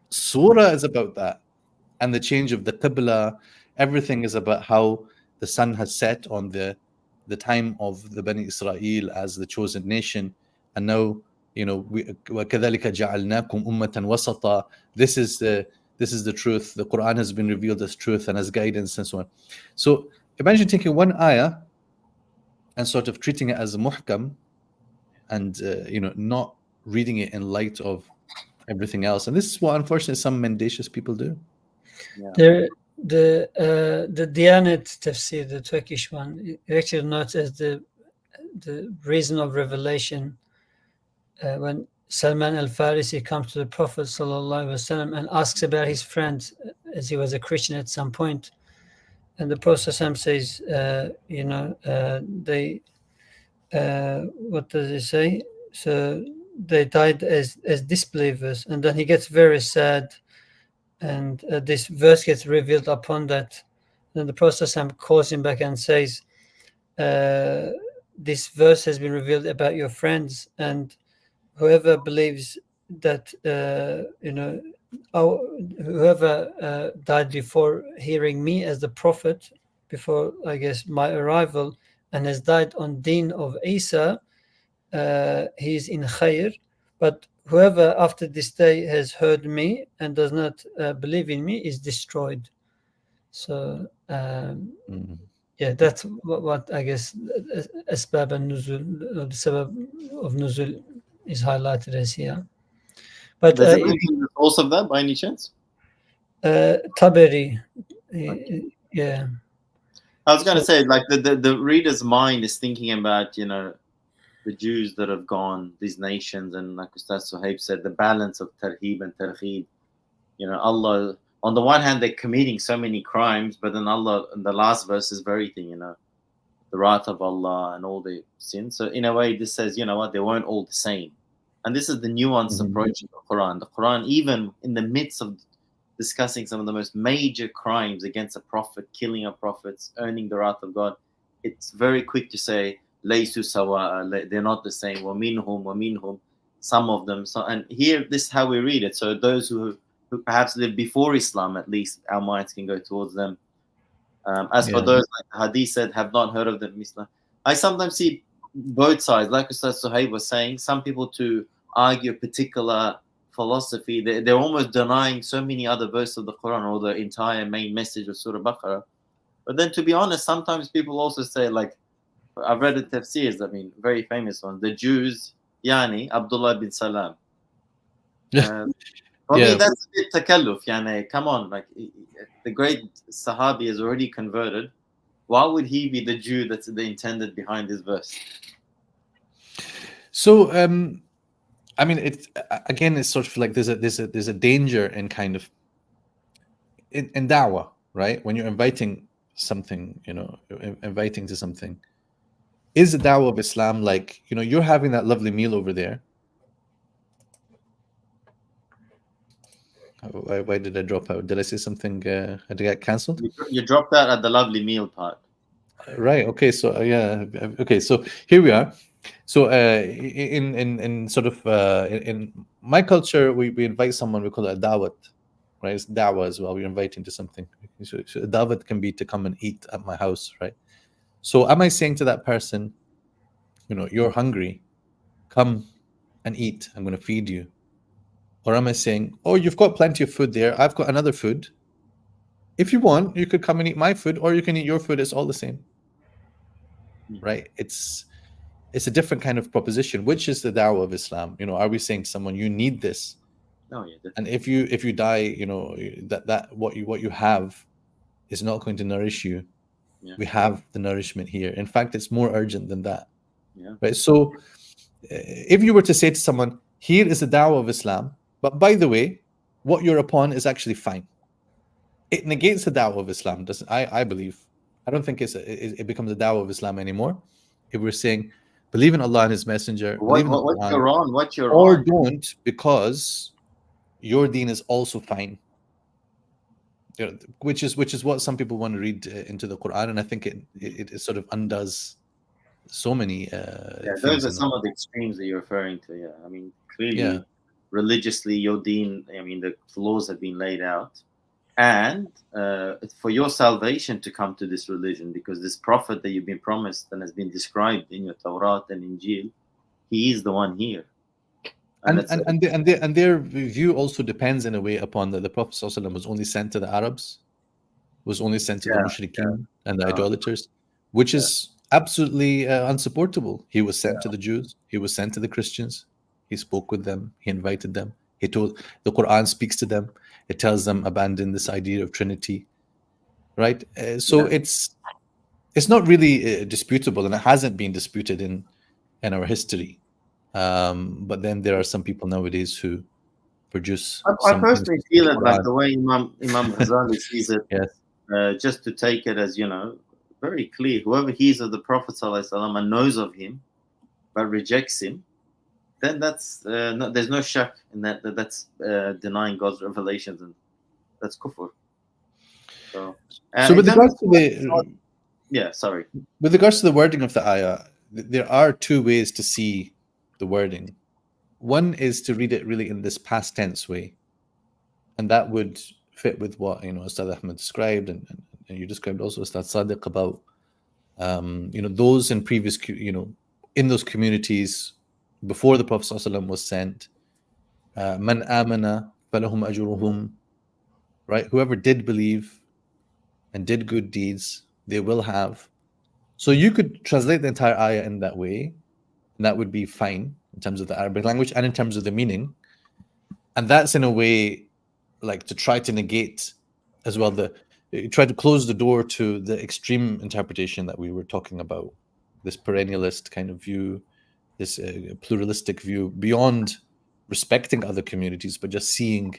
surah is about that, and the change of the qibla. Everything is about how the sun has set on the time of the Bani Israel as the chosen nation, and now وَكَذَلِكَ جَعَلْنَاكُمْ أُمَّةً وَسَطًا. This is the truth. The Quran has been revealed as truth and as guidance and so on. So imagine taking one ayah and sort of treating it as a muhkam, and not reading it in light of everything else. And this is what unfortunately some mendacious people do. The Diyanet tafsir, the Turkish one, actually notes as the reason of revelation when Salman al-Farisi comes to the Prophet ﷺ and asks about his friend, as he was a Christian at some point, and the Prophet ﷺ says, they what does he say? So they died as disbelievers, and then he gets very sad, and this verse gets revealed upon that. Then the Prophet ﷺ calls him back and says, this verse has been revealed about your friends, and whoever believes that whoever died before hearing me as the prophet, before I guess my arrival, and has died on deen of Isa, he is in khair. But whoever after this day has heard me and does not believe in me is destroyed. So yeah, that's what I guess asbab al-nuzul, the sabab of nuzul is highlighted as here. But does it mention the source of that by any chance? Taberi, yeah. I was going to say, like, the reader's mind is thinking about, the Jews that have gone, these nations, and like Ustadh Sohaib said, the balance of tarheeb and tarheeb. Allah, on the one hand, they're committing so many crimes, but then Allah, in the last verse, is very thing, the wrath of Allah and all the sins. So in a way, this says, you know what, they weren't all the same. And this is the nuanced approach of the Quran. The Quran, even in the midst of discussing some of the most major crimes against a prophet, killing of prophets, earning the wrath of God, it's very quick to say, Laysu sawa, they're not the same. Wa minhum, some of them. So, and here, this is how we read it. So those who perhaps lived before Islam, at least our minds can go towards them. As for those, like the Hadith said, have not heard of them Islam. I sometimes see both sides, like Ustadh Sohaib was saying, some people to argue a particular philosophy, they're almost denying so many other verses of the Quran or the entire main message of Surah Baqarah. But then, to be honest, sometimes people also say, like, I've read the tafsirs, very famous ones, the Jews, Yani, Abdullah bin Salam. For me, that's a bit takalluf, come on, like, the great Sahabi is already converted. Why would he be the Jew that's the intended behind this verse? So, it's again, it's sort of like there's a danger in kind of in da'wah, right? When you're inviting something, inviting to something, is the da'wah of Islam like, you're having that lovely meal over there. Why did I drop out? Did I say something? Did I get cancelled? You dropped out at the lovely meal part. Right. Okay. So Okay. So here we are. So in sort of in my culture, we invite someone. We call it a dawat, right? It's da'wah as well. We're inviting to something. So a dawat can be to come and eat at my house, right? So am I saying to that person, you're hungry, come and eat. I'm going to feed you. Or am I saying, oh, you've got plenty of food there. I've got another food. If you want, you could come and eat my food, or you can eat your food. It's all the same, right? It's a different kind of proposition. Which is the da'wah of Islam? Are we saying to someone, you need this? No, yeah. And if you die, that what you have is not going to nourish you. Yeah. We have the nourishment here. In fact, it's more urgent than that. Yeah. Right. So, if you were to say to someone, here is the da'wah of Islam, but by the way, what you're upon is actually fine. It negates the da'wah of Islam, doesn't? I believe. I don't think it becomes a da'wah of Islam anymore. If we're saying, believe in Allah and His Messenger, what you're on, or don't, because your deen is also fine. which is what some people want to read into the Quran, and I think it sort of undoes so many Those things. are some of the extremes that you're referring to. Yeah, I mean, clearly, Yeah. religiously, your deen. I mean, the laws have been laid out, and for your salvation to come to this religion, because this prophet that you've been promised and has been described in your Torah and Injil, he is the one here. And their view also depends in a way upon that the Prophet ﷺ was only sent to the Arabs, was only sent to the mushrikeen and the idolaters, which is absolutely unsupportable. He was sent to the Jews, he was sent to the Christians, he spoke with them, he invited them, he told, the Quran speaks to them, it tells them abandon this idea of Trinity, right? So it's not really disputable, and it hasn't been disputed in our history. But then there are some people nowadays who produce. I personally feel it like the way Imam Ghazali sees it. Yes. Just to take it as, very clear. Whoever hears of the Prophet ﷺ and knows of him, but rejects him, then that's there's no shak in that. That's denying God's revelations, and that's kufr. So with regards to the with regards to the wording of the ayah, there are two ways to see the wording. One is to read it really in this past tense way, and that would fit with what Ustadh Ahmed described, and you described also, Ustadh Sadeq, about those in previous in those communities before the Prophet ﷺ was sent. Man amana falahum ajruhum, right? Whoever did believe and did good deeds, they will have. So you could translate the entire ayah in that way, and that would be fine in terms of the Arabic language and in terms of the meaning. And that's in a way like to try to negate as well try to close the door to the extreme interpretation that we were talking about, this perennialist kind of view, this pluralistic view, beyond respecting other communities, but just seeing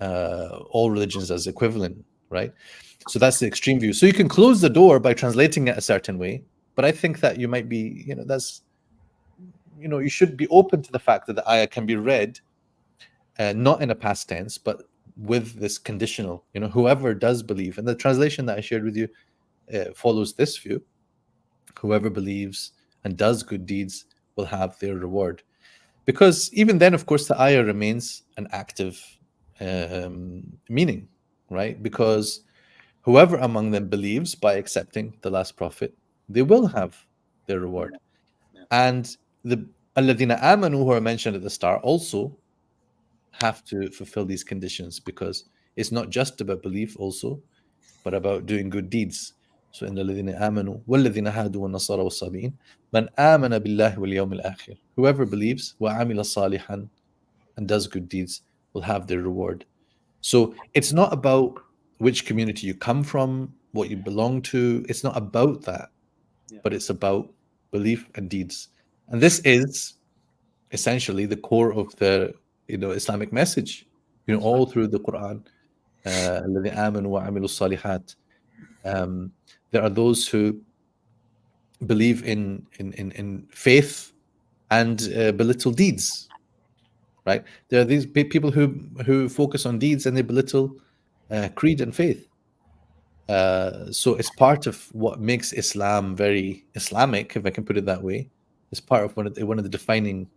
all religions as equivalent, right? So that's the extreme view. So you can close the door by translating it a certain way, but I think that you might be, you should be open to the fact that the ayah can be read not in a past tense, but with this conditional, whoever does believe. And the translation that I shared with you follows this view. Whoever believes and does good deeds will have their reward. Because even then, of course, the ayah remains an active meaning, right? Because whoever among them believes by accepting the last prophet, they will have their reward. And the alladhina amanu, who are mentioned at the start, also have to fulfill these conditions, because it's not just about belief also, but about doing good deeds. So in alladhina amanu walladhina hadu wan nasara was sabiin man amana billahi wal yawmil akhir, whoever believes wa amila salihan and does good deeds will have their reward. So it's not about which community you come from, what you belong to. It's not about that, but it's about belief and deeds. And this is essentially the core of the Islamic message, all through the Quran. الذين آمنوا وعملوا الصالحات. There are those who believe in faith and belittle deeds, right? There are these people who focus on deeds and they belittle creed and faith. So it's part of what makes Islam very Islamic, if I can put it that way. It's part of one of the defining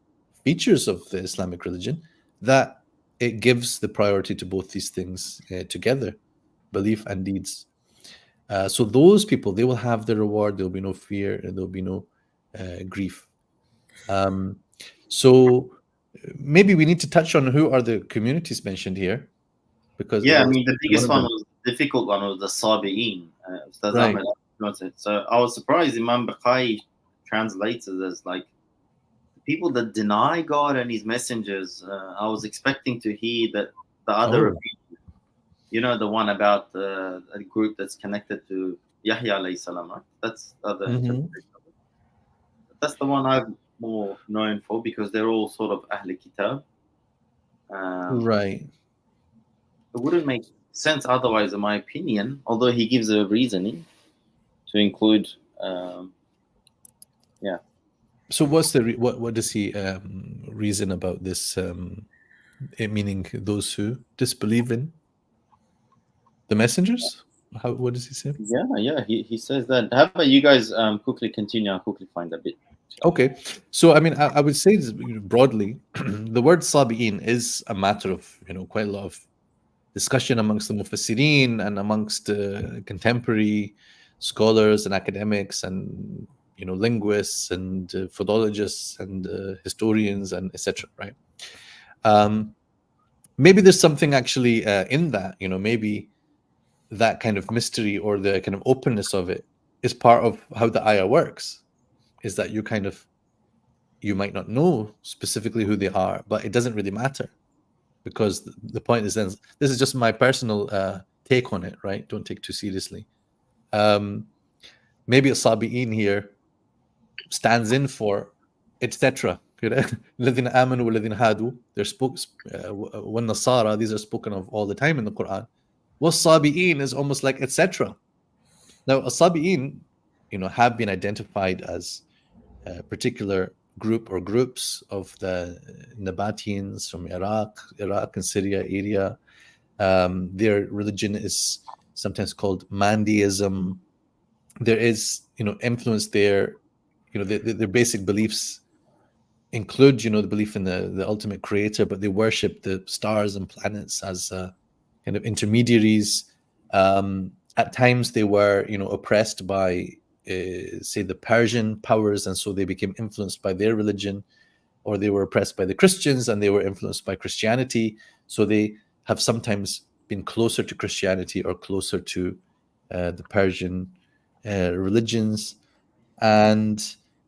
features of the Islamic religion, that it gives the priority to both these things together, belief and deeds. So those people, they will have the reward. There will be no fear, and there will be no grief. So maybe we need to touch on who are the communities mentioned here, because the biggest one was the difficult one was the Sabi'een. Right. So I was surprised Imam Baqai translates it as like people that deny God and His messengers. I was expecting to hear that the other, the one about a group that's connected to Yahya alayhi salam. Right? That's the other. That's the one I'm more known for, because they're all sort of Ahl Kitab. Right. It wouldn't make sense otherwise, in my opinion. Although he gives a reasoning to include, So what's the what does he reason about this? Meaning those who disbelieve in The messengers? What does he say? Yeah. He says that. How about you guys quickly continue? I'll quickly find a bit. Okay, so I mean, I would say this, broadly, the word sabi'in is a matter of quite a lot of discussion amongst the mufassirin and amongst contemporary scholars and academics and linguists and philologists and historians and etc. Right? Maybe there's something actually in that. Maybe that kind of mystery or the kind of openness of it is part of how the ayah works. Is that you might not know specifically who they are, but it doesn't really matter, because the point is, then this is just my personal take on it, right? Don't take too seriously. Maybe a sabi'in here stands in for etc. الذين آمنوا والذين هادوا, they're والنصارى, these are spoken of all the time in the Qur'an. والصابئين is almost like etc. Now, a sabi'in, have been identified as a particular group or groups of the Nabateans from Iraq and Syria area. Their religion is sometimes called Mandeism. There is, influence there. Their basic beliefs include, the belief in the ultimate creator, but they worship the stars and planets as kind of intermediaries. At times they were, oppressed by, say, the Persian powers, and so they became influenced by their religion, or they were oppressed by the Christians and they were influenced by Christianity. So they have sometimes been closer to Christianity or closer to the Persian religions. And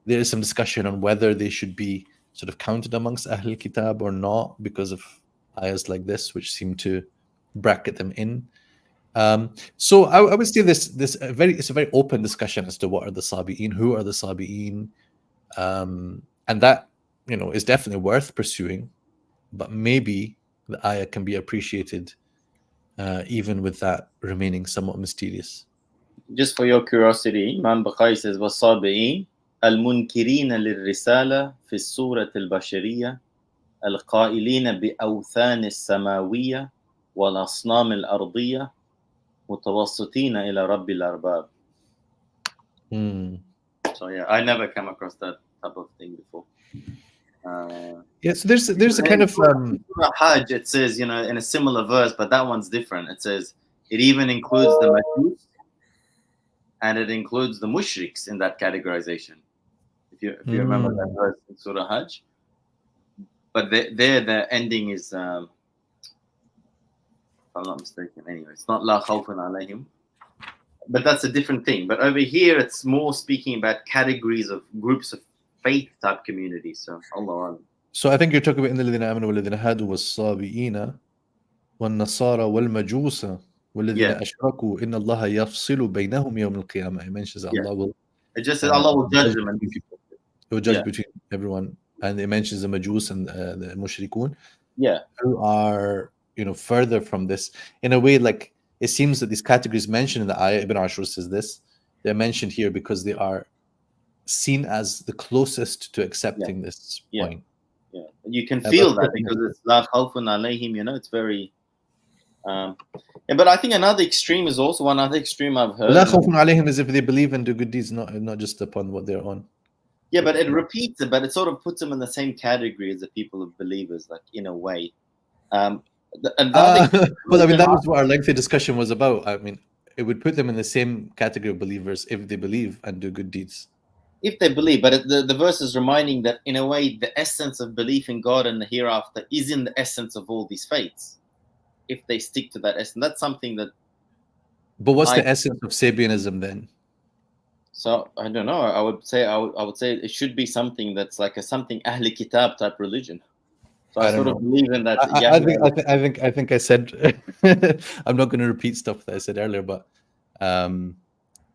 there is some discussion on whether they should be sort of counted amongst Ahl Kitab or not, because of ayahs like this, which seem to bracket them in. So I would say it's a very open discussion as to what are the sabi'in, who are the sabi'in, and that is definitely worth pursuing. But maybe the ayah can be appreciated even with that remaining somewhat mysterious. Just for your curiosity, Imam Bukhari says والصابئين المنكرين للرسالة في الصورة البشرية القائلين بأوثان السماوية والأصنام الأرضية متوسطين إلى رب الأرباب. So yeah, I never come across that type of thing before. Yeah, so there's a kind of Hajj. It says, in a similar verse, but that one's different. It says it even includes the Majus and it includes the Mushriks in that categorization. If you remember that verse in Surah Hajj, but there the ending is, if I'm not mistaken, anyway, it's not La khawfun alayhim, but that's a different thing. But over here, it's more speaking about categories of groups of faith type communities. So Allah. So I think you're talking about إن الذين آمنوا والذين هادوا والصابئين والنصارى والمجوس والذين أشركوا إن الله يفصل بينهم يوم القيامة. It mentions that Allah will. It just says Allah will judge them. It will judge between everyone, and it mentions the Majus and the Mushrikun. Yeah, who are further from this in a way. Like, it seems that these categories mentioned in the ayah, Ibn Ashur says this, they're mentioned here because they are seen as the closest to accepting this point. Yeah, you can feel that because it's La khawfun alayhim. It's very. But I think another extreme is also another extreme I've heard. La khawfun alayhim is if they believe and do good deeds, not just upon what they're on. Yeah, but it repeats it, but it sort of puts them in the same category as the people of believers, like in a way. Well, I mean, that was what our lengthy discussion was about. I mean, it would put them in the same category of believers if they believe and do good deeds. If they believe, but the verse is reminding that in a way, the essence of belief in God and the hereafter is in the essence of all these faiths. If they stick to that essence, that's something that. But what's the essence of Sabianism then? So I don't know. I would say it should be something that's like something Ahli Kitab type religion. So I sort of believe in that. I think I said I'm not going to repeat stuff that I said earlier, but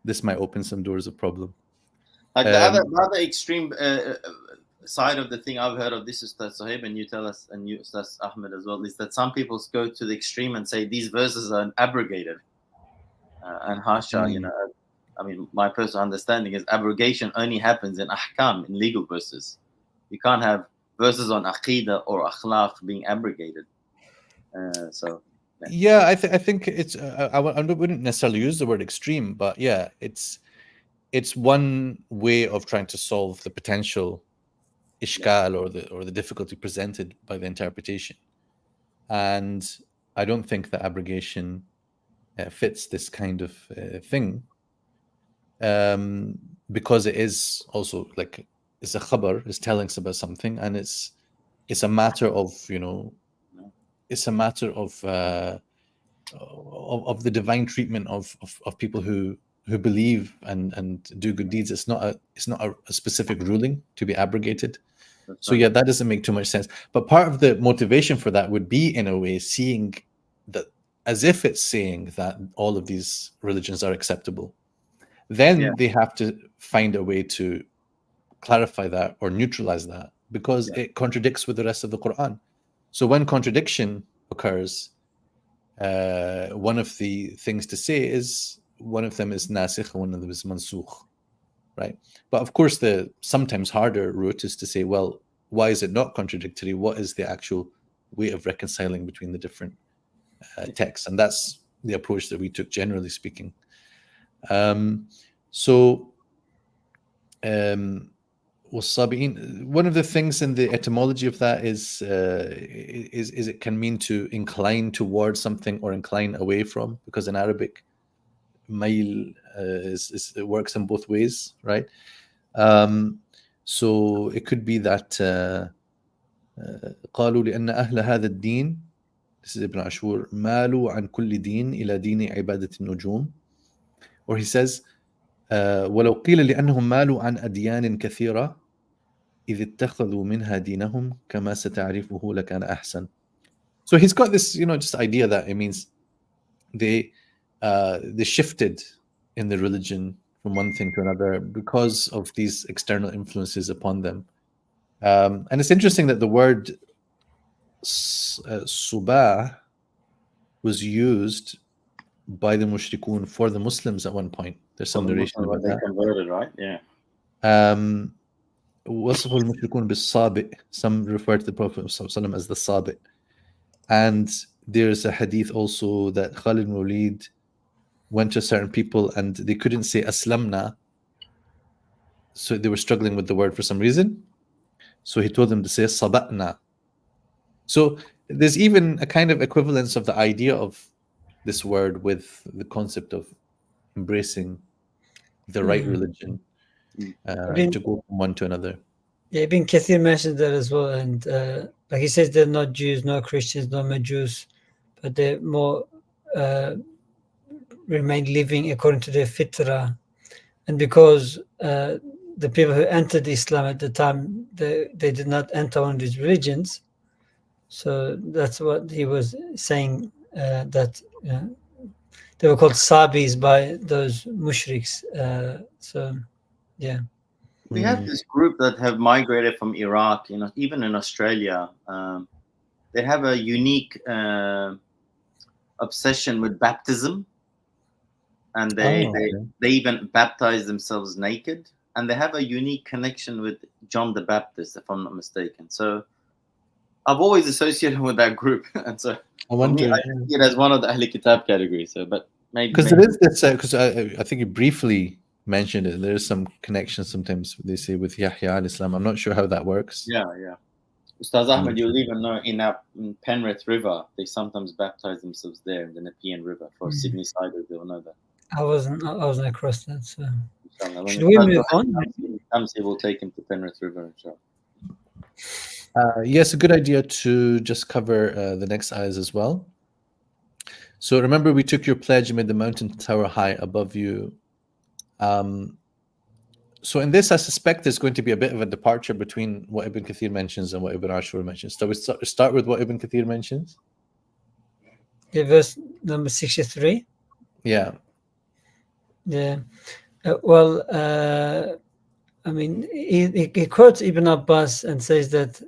this might open some doors of problem. Like the other extreme side of the thing I've heard of this, Ustadh Sohaib, and you tell us, and you, Ustadh Ahmed as well, is that some people go to the extreme and say these verses are abrogated. And hasha, I mean, my personal understanding is abrogation only happens in ahkam, in legal verses. You can't have verses on aqidah or akhlaq being abrogated. So Yeah, I think it's. I wouldn't necessarily use the word extreme, but yeah, it's one way of trying to solve the potential ishkal or the difficulty presented by the interpretation. And I don't think that abrogation fits this kind of thing, because it is also like it's a khabar, it's telling us about something, and it's a matter of, it's a matter of the divine treatment of people who believe and do good deeds. It's not a specific ruling to be abrogated. So yeah, that doesn't make too much sense. But part of the motivation for that would be, in a way, seeing that as if it's saying that all of these religions are acceptable. Then they have to find a way to clarify that or neutralize that, because it contradicts with the rest of the Qur'an. So when contradiction occurs, one of the things to say is, one of them is nasikh, one of them is mansukh, right? But of course, the sometimes harder route is to say, well, why is it not contradictory? What is the actual way of reconciling between the different texts? And that's the approach that we took, generally speaking. One of the things in the etymology of that is it can mean to incline towards something or incline away from, because in Arabic, mail it works in both ways, right? So it could be that قالوا لأن أهل هذا الدين, this is Ibn Ashur, مالوا عن كل دين إلى دين عبادة النجوم. Or he says, ولو قيل لأنهم مالوا عن أديان كثيرة إذ اتخذوا منها دينهم كما ستعرفه لكان أحسن. So he's got this, just idea that it means they shifted in the religion from one thing to another because of these external influences upon them. And it's interesting that the word subah was used by the mushrikun for the Muslims at one point. There's some narration about that. They converted, right? Yeah. وصف المشركون بالصابئ. Some refer to the Prophet ﷺ as the Sabi'. And there's a hadith also that Khalid ibn Walid went to certain people and they couldn't say aslamna, so they were struggling with the word for some reason. So he told them to say saba'na. So there's even a kind of equivalence of the idea of this word with the concept of embracing the right religion, to go from one to another. Yeah, Ibn Kathir mentioned that as well, and like he says, they're not Jews, not Christians, not Majus, but they're more remained living according to their fitrah. And because the people who entered Islam at the time, they did not enter one of these religions, so that's what he was saying, that they were called Sabis by those mushriks. So yeah. We have this group that have migrated from Iraq, even in Australia. They have a unique obsession with baptism, and they even baptize themselves naked, and they have a unique connection with John the Baptist, if I'm not mistaken. So I've always associated with that group, and so I see it as one of the Ahli Kitab categories. So, but maybe because there is this, because I think you briefly mentioned it. There is some connection sometimes, they say, with Yahya al-Islam. I'm not sure how that works. Yeah. Ustadh Ahmed, you'll even know in Penrith River, they sometimes baptize themselves there in the Nepean River. For Sydney siders, they'll know that. I wasn't across that. So should we move on? We'll take him to Penrith River. Yes, a good idea to just cover the next ayahs as well. So remember, we took your pledge and made the mountain tower high above you. So in this, I suspect there's going to be a bit of a departure between what Ibn Kathir mentions and what Ibn Ashur mentions. So we start with what Ibn Kathir mentions. Yeah, verse number 63. Yeah. Well, I mean, he quotes Ibn Abbas and says that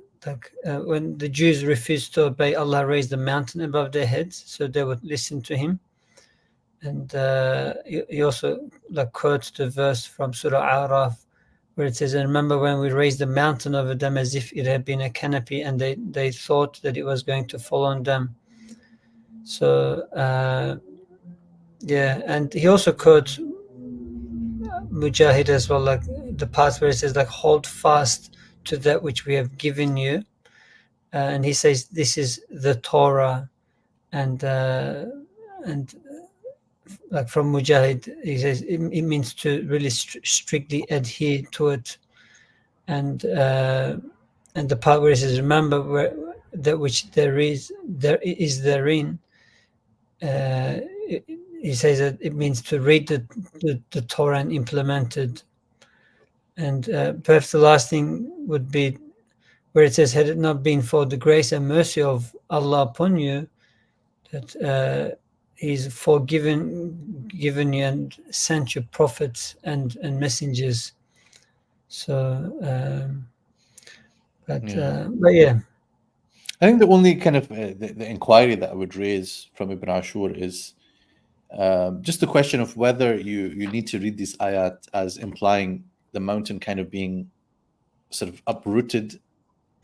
when the Jews refused to obey, Allah raised a mountain above their heads so they would listen to him. And he also quotes the verse from Surah Araf where it says, "And remember when we raised the mountain over them as if it had been a canopy, and they thought that it was going to fall on them." So yeah, and he also quotes Mujahid as well, like the part where it says like hold fast to that which we have given you, and he says this is the Torah, and like from Mujahid, he says it means to really strictly adhere to it, and the part where it says remember where that which there is therein. He says that it means to read the Torah and implement it. And perhaps the last thing would be where it says, had it not been for the grace and mercy of Allah upon you, that He's given you and sent you prophets and messengers. So, but yeah. I think the only kind of the inquiry that I would raise from Ibn Ashur is just the question of whether you need to read these ayat as implying the mountain kind of being sort of uprooted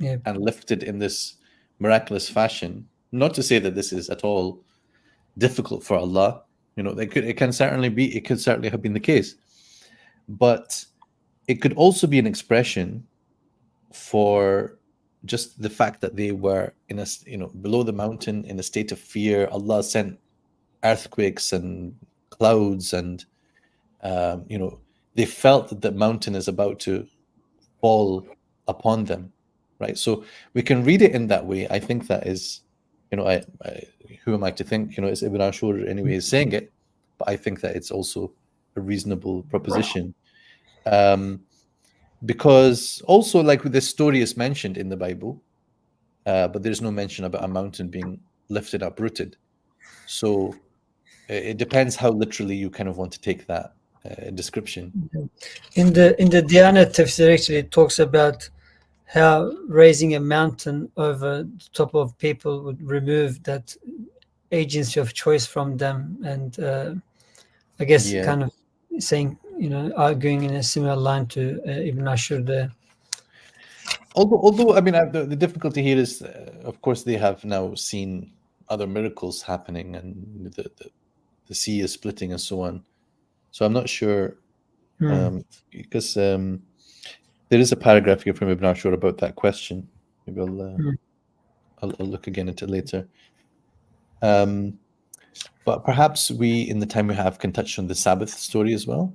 and lifted in this miraculous fashion. Not to say that this is at all difficult for Allah. It could certainly have been the case, but it could also be an expression for just the fact that they were in below the mountain in a state of fear. Allah sent earthquakes and clouds, and they felt that the mountain is about to fall upon them, right? So we can read it in that way. I think that is, who am I to think, it's Ibn Ashur anyway is saying it, but I think that it's also a reasonable proposition. Because also, like this story is mentioned in the Bible, but there's no mention about a mountain being lifted, uprooted. So it depends how literally you kind of want to take that description. In the Diyanat Tafsir, actually, it talks about how raising a mountain over the top of people would remove that agency of choice from them, and I guess kind of saying, arguing in a similar line to Ibn Ashur there. Although I mean, the difficulty here is, of course, they have now seen other miracles happening, and the sea is splitting and so on. So I'm not sure, because there is a paragraph here from Ibn Ashur about that question. Maybe I'll look again into it later. But perhaps we, in the time we have, can touch on the Sabbath story as well.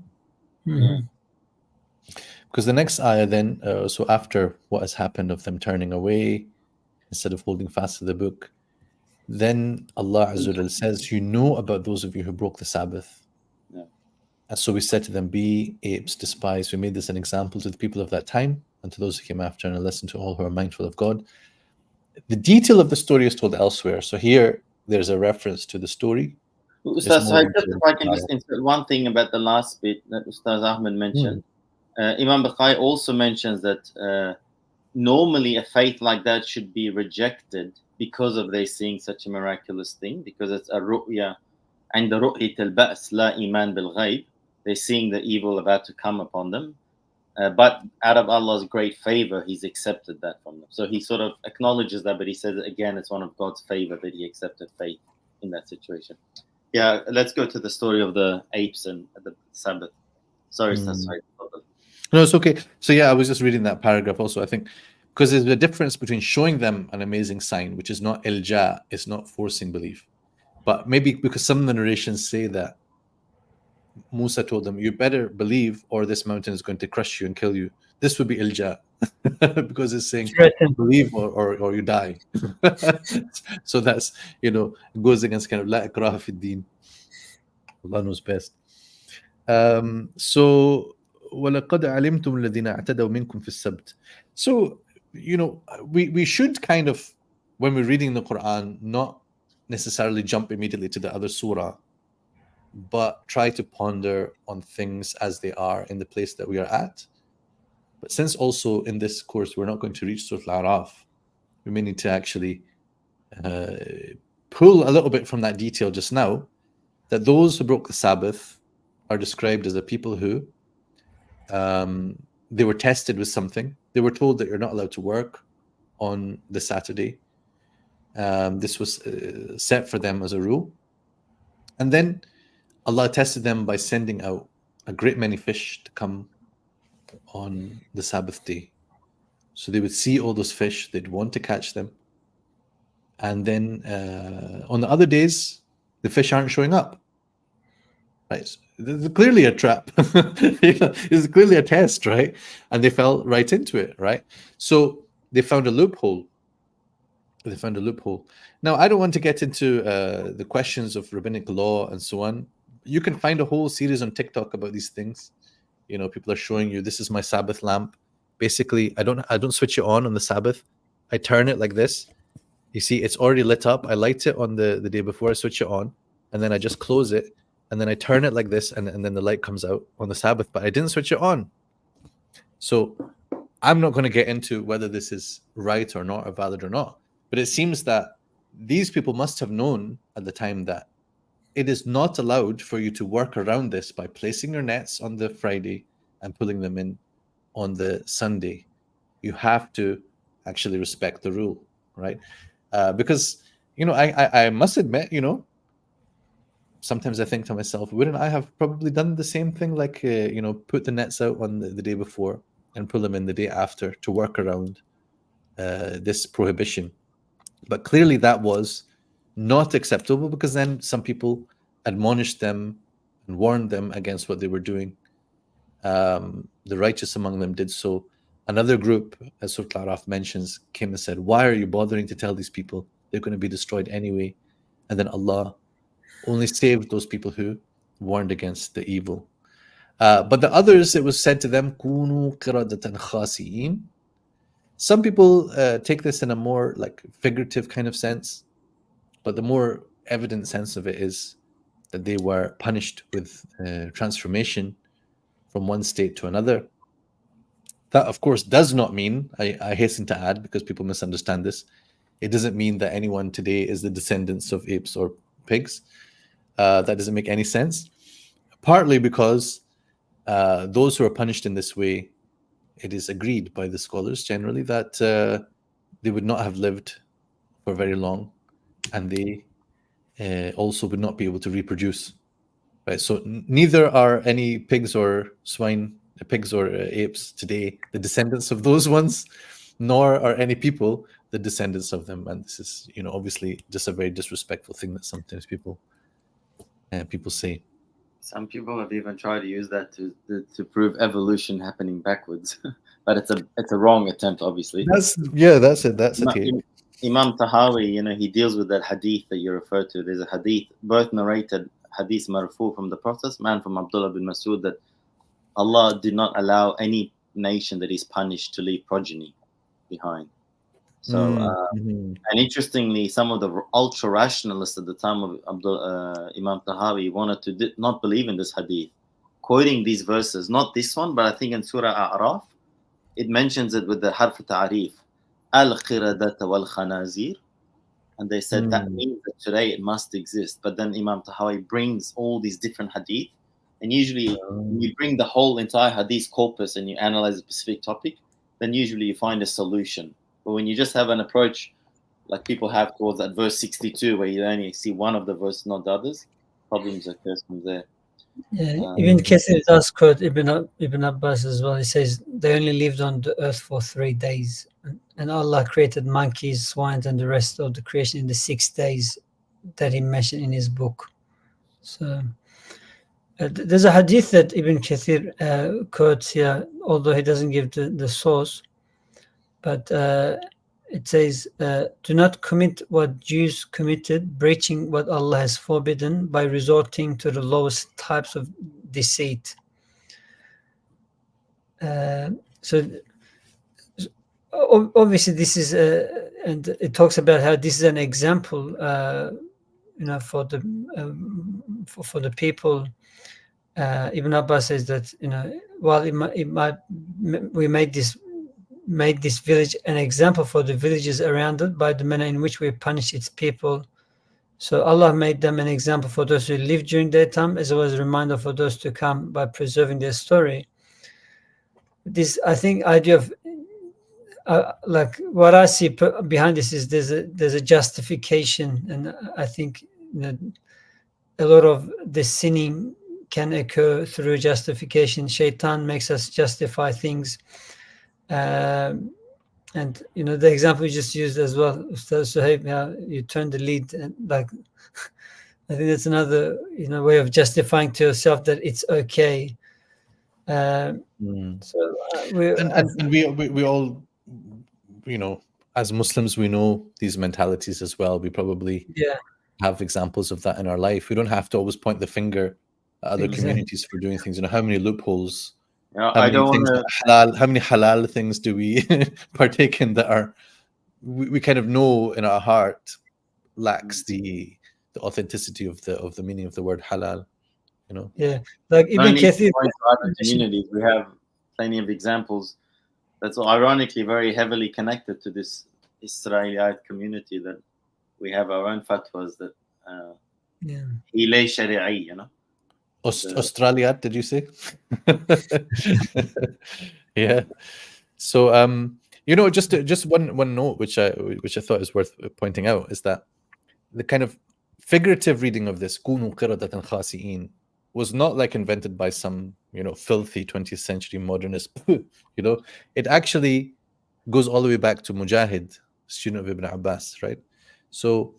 Because the next ayah then, so after what has happened of them turning away instead of holding fast to the book, then Allah Azza wa Jal says, you know about those of you who broke the Sabbath. And so we said to them, be apes, despise. We made this an example to the people of that time and to those who came after, and a lesson to all who are mindful of God. The detail of the story is told elsewhere. So here, there's a reference to the story. Ustadh, sorry, just if I can just insert one thing about the last bit that Ustadh Ahmed mentioned. Imam Bukhari also mentions that normally a faith like that should be rejected because of they seeing such a miraculous thing, because it's a ru'ya, and the ru'yat al-ba's la iman bil ghayb. They're seeing the evil about to come upon them, but out of Allah's great favor, He's accepted that from them. So He sort of acknowledges that, but He says again, it's one of God's favor that He accepted faith in that situation. Yeah, let's go to the story of the apes and the Sabbath. Sorry, sorry. No, it's okay. So yeah, I was just reading that paragraph also. I think because there's a difference between showing them an amazing sign, which is not ilja, it's not forcing belief. But maybe because some of the narrations say that Musa told them, you better believe or this mountain is going to crush you and kill you. This would be ilja because it's saying believe or you die. So that's, goes against kind of la ikraha fi din. Allah knows best. So وَلَقَدْ عَلِمْتُمْ الَّذِينَ اعْتَدَوْا مِنْكُمْ فِي السَّبْتِ. So, we should kind of, when we're reading the Quran, not necessarily jump immediately to the other surah, but try to ponder on things as they are in the place that we are at. But since also in this course we're not going to reach Surah Al-A'raf, we may need to actually pull a little bit from that detail just now, that those who broke the Sabbath are described as a people who they were tested with something. They were told that you're not allowed to work on the Saturday. This was set for them as a rule. And then Allah tested them by sending out a great many fish to come on the Sabbath day. So they would see all those fish, they'd want to catch them. And then on the other days, the fish aren't showing up. Right? So this is clearly a trap. It's clearly a test, right? And they fell right into it, right? So they found a loophole. Now, I don't want to get into the questions of rabbinic law and so on. You can find a whole series on TikTok about these things. You know, people are showing you, this is my Sabbath lamp. Basically, I don't switch it on the Sabbath. I turn it like this. You see, it's already lit up. I light it on the day before I switch it on, and then I just close it, and then I turn it like this, and then the light comes out on the Sabbath, but I didn't switch it on. So I'm not going to get into whether this is right or not, or valid or not. But it seems that these people must have known at the time that it is not allowed for you to work around this by placing your nets on the Friday and pulling them in on the Sunday. You have to actually respect the rule, right? Because, you know, I must admit, you know, sometimes I think to myself, wouldn't I have probably done the same thing? Like, you know, put the nets out on the day before and pull them in the day after to work around this prohibition. But clearly that was not acceptable, because then some people admonished them and warned them against what they were doing. The righteous among them did so. Another group, as Surah Al-Araf mentions, came and said, why are you bothering to tell these people? They're going to be destroyed anyway. And then Allah only saved those people who warned against the evil. But the others, it was said to them, Kunu qiradatan khasi'in. Some people take this in a more like figurative kind of sense, but the more evident sense of it is that they were punished with transformation from one state to another. That, of course, does not mean, I hasten to add, because people misunderstand this, it doesn't mean that anyone today is the descendants of apes or pigs. That doesn't make any sense. Partly because those who are punished in this way, it is agreed by the scholars generally that they would not have lived for very long, and they also would not be able to reproduce. Right? So neither are any pigs or swine, pigs or apes today the descendants of those ones, nor are any people the descendants of them. And this is, you know, obviously just a very disrespectful thing that sometimes people say. Some people have even tried to use that to prove evolution happening backwards, but it's a wrong attempt, obviously. That's it. That's it. Imam Tahawi, you know, he deals with that hadith that you referred to. There's a hadith, both narrated hadith marfu from the Prophet, man from Abdullah bin Masud, that Allah did not allow any nation that is punished to leave progeny behind. So, and interestingly, some of the ultra rationalists at the time of Imam Tahawi wanted to not believe in this hadith, quoting these verses, not this one, but I think in Surah Al-Araf, it mentions it with the harf ta'arif, al-qiradata wal-khanazir, and they said that means that today it must exist. But then Imam Tahawi brings all these different hadith, and usually when you bring the whole entire hadith corpus and you analyze a specific topic, then usually you find a solution. But when you just have an approach like people have towards that verse 62, where you only see one of the verses, not the others, problems occur from there. Yeah, Ibn Kathir does quote Ibn Abbas as well. He says they only lived on the earth for 3 days, and Allah created monkeys, swines, and the rest of the creation in the 6 days that He mentioned in His book. So there's a hadith that Ibn Kathir quotes here, although he doesn't give the source. But it says, do not commit what Jews committed, breaching what Allah has forbidden by resorting to the lowest types of deceit. So obviously this is, and it talks about how this is an example, you know, for the people. Ibn Abbas says that, you know, while we made this village an example for the villages around it by the manner in which we punish its people. So Allah made them an example for those who lived during their time, as well as a reminder for those to come by preserving their story. This, I think, idea of like what I see behind this is there's a justification, and I think a lot of the sinning can occur through justification. Shaitan makes us justify things, and the example you just used as well, Ustadh Sohaib, you turn the lead, and like I think that's another way of justifying to yourself that it's okay. So we all, as Muslims, we know these mentalities as well. We probably have examples of that in our life. We don't have to always point the finger at other communities for doing things. How many loopholes, how many halal things do we partake in that are we kind of know in our heart lacks the authenticity of the meaning of the word halal. Like Ibn Kathir. Other communities, we have plenty of examples that's ironically very heavily connected to this Israelite community, that we have our own fatwas that ilay shari'i, Australia, did you say? Yeah. So just one note which I thought is worth pointing out is that the kind of figurative reading of this kunu qiradatan khasi'in was not like invented by some filthy 20th century modernist. It actually goes all the way back to Mujahid, student of Ibn Abbas, right? So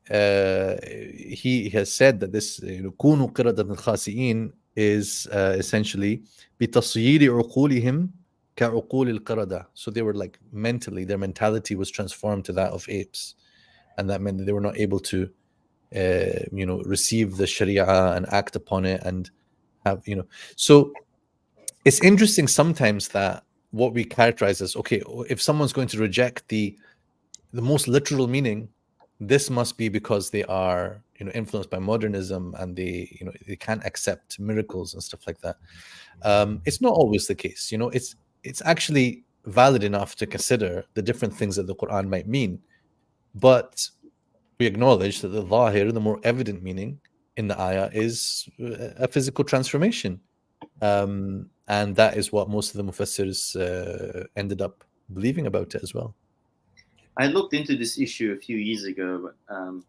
he has said that this kunu qiradatan khasi'in is essentially بِتَصْيِيرِ عُقُولِهِمْ كَعُقُولِ الْقِرَدَةِ. So they were like mentally, their mentality was transformed to that of apes, and that meant that they were not able to receive the Sharia and act upon it and have So it's interesting sometimes that what we characterize as, okay, if someone's going to reject the most literal meaning, this must be because they are influenced by modernism and they can't accept miracles and stuff like that. It's not always the case. It's actually valid enough to consider the different things that the Quran might mean, but we acknowledge that the zahir, the more evident meaning in the ayah, is a physical transformation, and that is what most of the mufassirs ended up believing about it as well. I looked into this issue a few years ago, but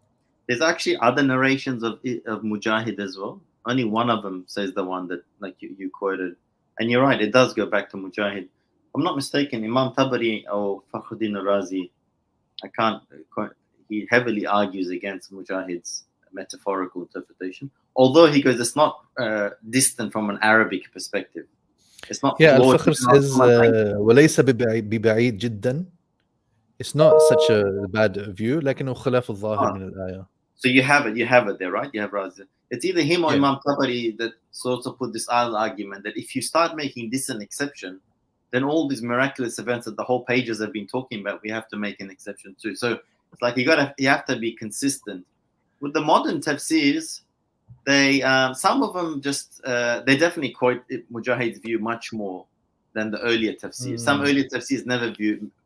there's actually other narrations of Mujahid as well. Only one of them says the one that like you quoted, and you're right, it does go back to Mujahid. If I'm not mistaken, Imam Tabari or Fakhruddin al-Razi, he heavily argues against Mujahid's metaphorical interpretation, although he goes, it's not distant from an Arabic perspective. It's not. Yeah, Al-Fakhr says, وَلَيْسَ بِبَعِيدٍ جِدًّا. It's not such a bad view, لكنه خلاف الظاهر من الآية. So you have it there, right? You have Razi. It's either him or Imam Tabari that sort of put this other argument that if you start making this an exception, then all these miraculous events that the whole pages have been talking about, we have to make an exception too. So it's like you have to be consistent. With the modern tafsirs, they some of them just they definitely quote Mujahid's view much more than the earlier tafsirs. Some earlier tafsirs never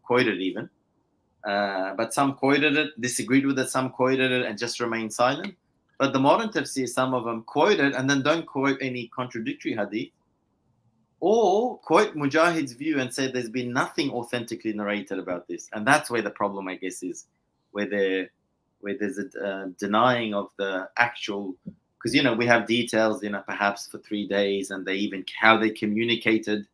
quoted even, but some quoted it, disagreed with it. Some quoted it and just remained silent. But the modern tafsirs, some of them quote it and then don't quote any contradictory hadith, or quote Mujahid's view and say there's been nothing authentically narrated about this, and that's where the problem, I guess, is. Where there's a denying of the actual, because we have details, perhaps for 3 days, and they even how they communicated.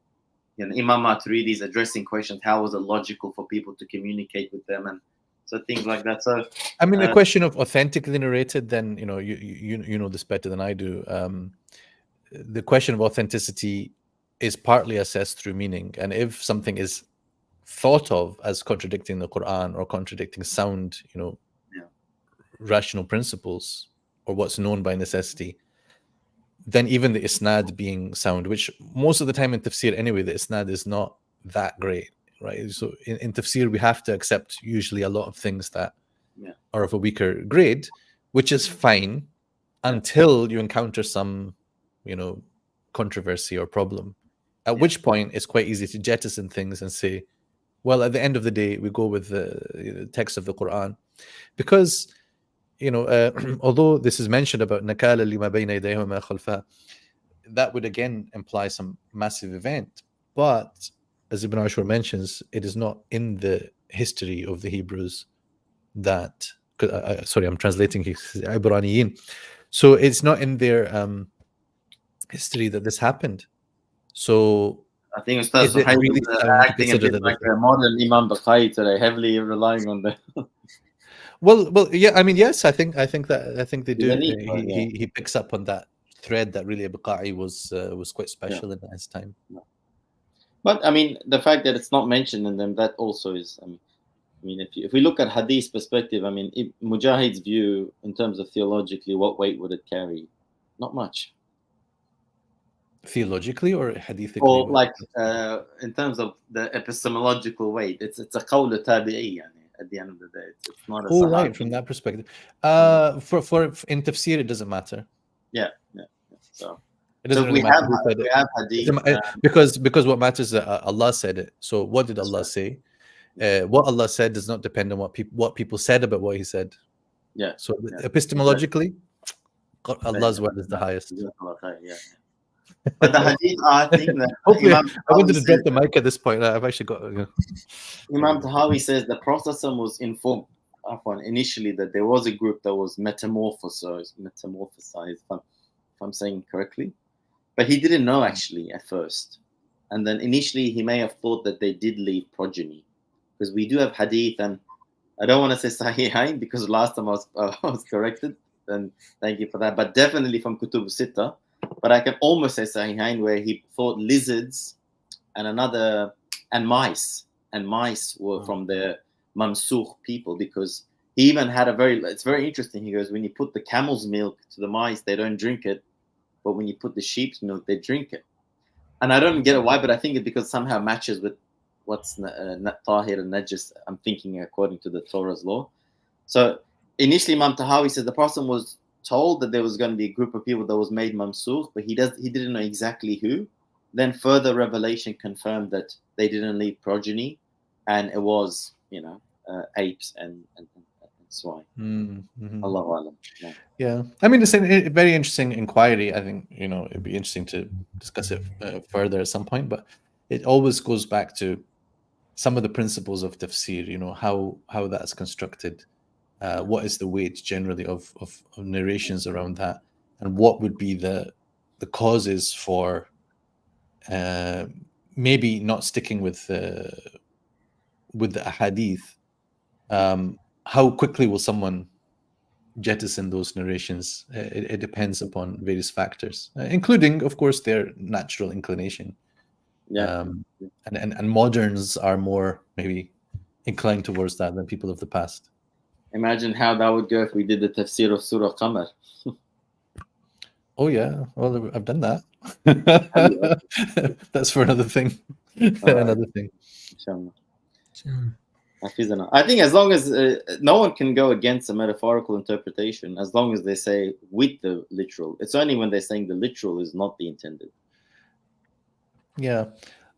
Imam Maturidi's addressing questions. How was it logical for people to communicate with them, and so things like that. So I mean, the question of authentically narrated, then you know this better than I do. The question of authenticity is partly assessed through meaning, and if something is thought of as contradicting the Quran or contradicting sound, rational principles or what's known by necessity, then even the isnad being sound, which most of the time in tafsir anyway, the isnad is not that great, right? So in tafsir, we have to accept usually a lot of things that are of a weaker grade, which is fine until you encounter some, controversy or problem, at which point it's quite easy to jettison things and say, well, at the end of the day, we go with the text of the Quran, because, although this is mentioned about nakala lima bayna yadayhi wa ma khalfa, that would again imply some massive event. But as Ibn Ashur mentions, it is not in the history of the Hebrews that. Sorry, I'm translating Ibraniyin. So it's not in their history that this happened. So I think Ustadh is it Sohaib really is sound to acting a consider bit that? like a modern Imam Bukhari today, heavily relying on the. Well, yeah. I mean, yes. I think they do. Yeah. He picks up on that thread that really Bukhari was quite special in his time. But I mean, the fact that it's not mentioned in them, that also is. I mean, if we look at Hadith perspective, I mean, Mujahid's view in terms of theologically, what weight would it carry? Not much. Theologically or hadithically? Or like in terms of the epistemological weight, it's a qawl tabi'i. At the end of the day, it's not a. Oh, right, from that perspective. For in tafsir, it doesn't matter. Yeah. So it doesn't really matter who said it. We have hadith, because what matters is that Allah said it. So what did Allah say? What Allah said does not depend on what people said about what He said. Yeah. So epistemologically, Allah's word is the highest. Yeah. But the hadith, I think that hopefully, I wanted to drop the mic at this point. I've actually got. Imam Tahawi says the Prophet was informed initially that there was a group that was metamorphosized, if I'm saying correctly, but he didn't know actually at first, and then initially he may have thought that they did leave progeny, because we do have hadith, and I don't want to say Sahihain because last time I was corrected, and thank you for that, but definitely from Kutub Sitta. But I can almost say Sahihain where he thought lizards and mice were from the Mamsukh people, because he even had it's very interesting. He goes, when you put the camel's milk to the mice, they don't drink it. But when you put the sheep's milk, they drink it. And I don't get it why, but I think it's because somehow matches with what's Tahir and Najis, I'm thinking according to the Torah's law. So initially Imam Tahawi said the Prophet was told that there was going to be a group of people that was made mamsukh, but he didn't know exactly who. Then further revelation confirmed that they didn't leave progeny, and it was apes and swine. Mm-hmm. Allahu Alam. Yeah, I mean, it's a very interesting inquiry. I think it'd be interesting to discuss it further at some point, but it always goes back to some of the principles of tafsir. How that's constructed. What is the weight generally of narrations around that, and what would be the causes for maybe not sticking with the ahadith? How quickly will someone jettison those narrations? It depends upon various factors, including, of course, their natural inclination. Yeah. And moderns are more maybe inclined towards that than people of the past. Imagine how that would go if we did the tafsir of Surah Qamar. Oh yeah, well, I've done that. That's for another thing. Another thing. Inshallah. I think as long as no one can go against a metaphorical interpretation, as long as they say with the literal. It's only when they're saying the literal is not the intended. Yeah,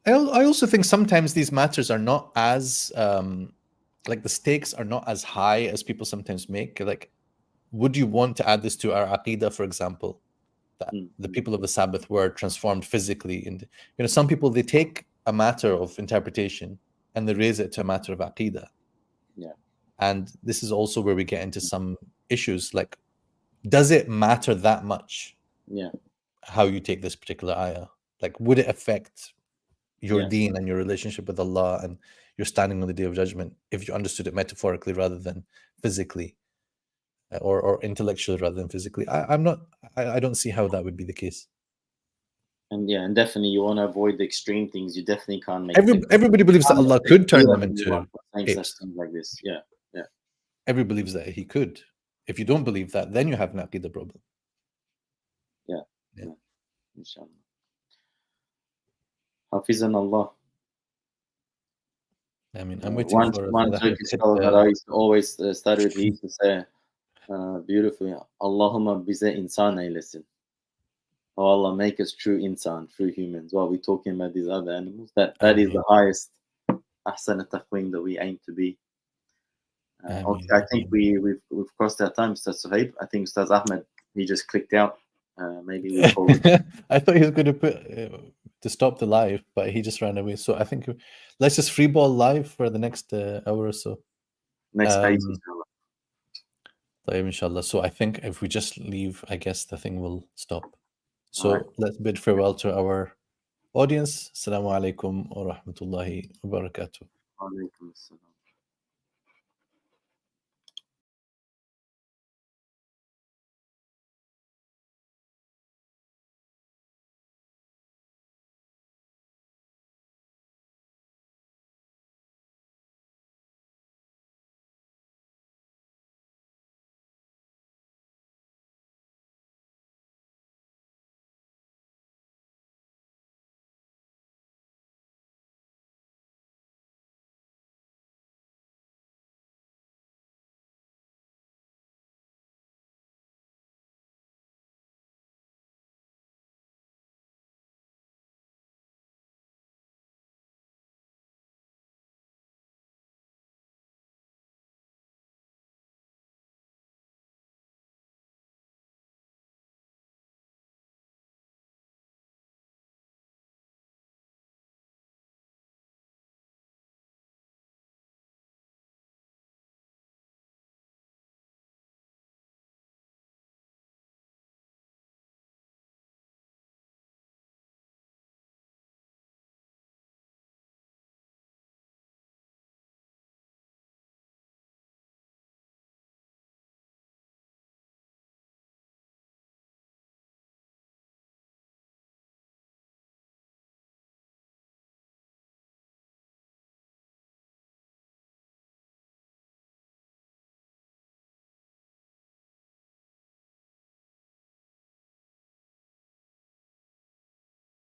I also think sometimes these matters are not as like the stakes are not as high as people sometimes make. Like, would you want to add this to our aqidah, for example, that the people of the Sabbath were transformed physically? And some people, they take a matter of interpretation and they raise it to a matter of aqidah. Yeah. And this is also where we get into some issues, like, does it matter that much? Yeah. How you take this particular ayah? Like, would it affect your deen and your relationship with Allah and your standing on the Day of Judgment if you understood it metaphorically rather than physically, or intellectually rather than physically? I don't see how that would be the case. And definitely you want to avoid the extreme things. You definitely can't make. Everybody believes that Allah could turn them into apes. Things like this. Yeah. Everybody believes that He could. If you don't believe that, then you have an aqidah problem. Yeah. Inshallah. Hafizan Allah. I mean, I'm waiting for one Turkish scholar that I used to always study with. He used to say beautifully, Allahumma bize insan eylesin. Oh Allah, make us true insan, true humans. While we're talking about these other animals, that is the highest ahsan taqweem that we aim to be. Okay, I think we've crossed our time, Ustadh Sohaib. I think Ustadh Ahmed, he just clicked out. maybe we call it. I thought he was going to put to stop the live, but he just ran away. So I think let's just freeball live for the next hour or so. Next page, inshallah. Inshallah. So I think if we just leave, I guess the thing will stop. So Alright. let's bid farewell to our audience. Assalamu alaikum wa rahmatullahi wa barakatuh. Wa alaikum assalam.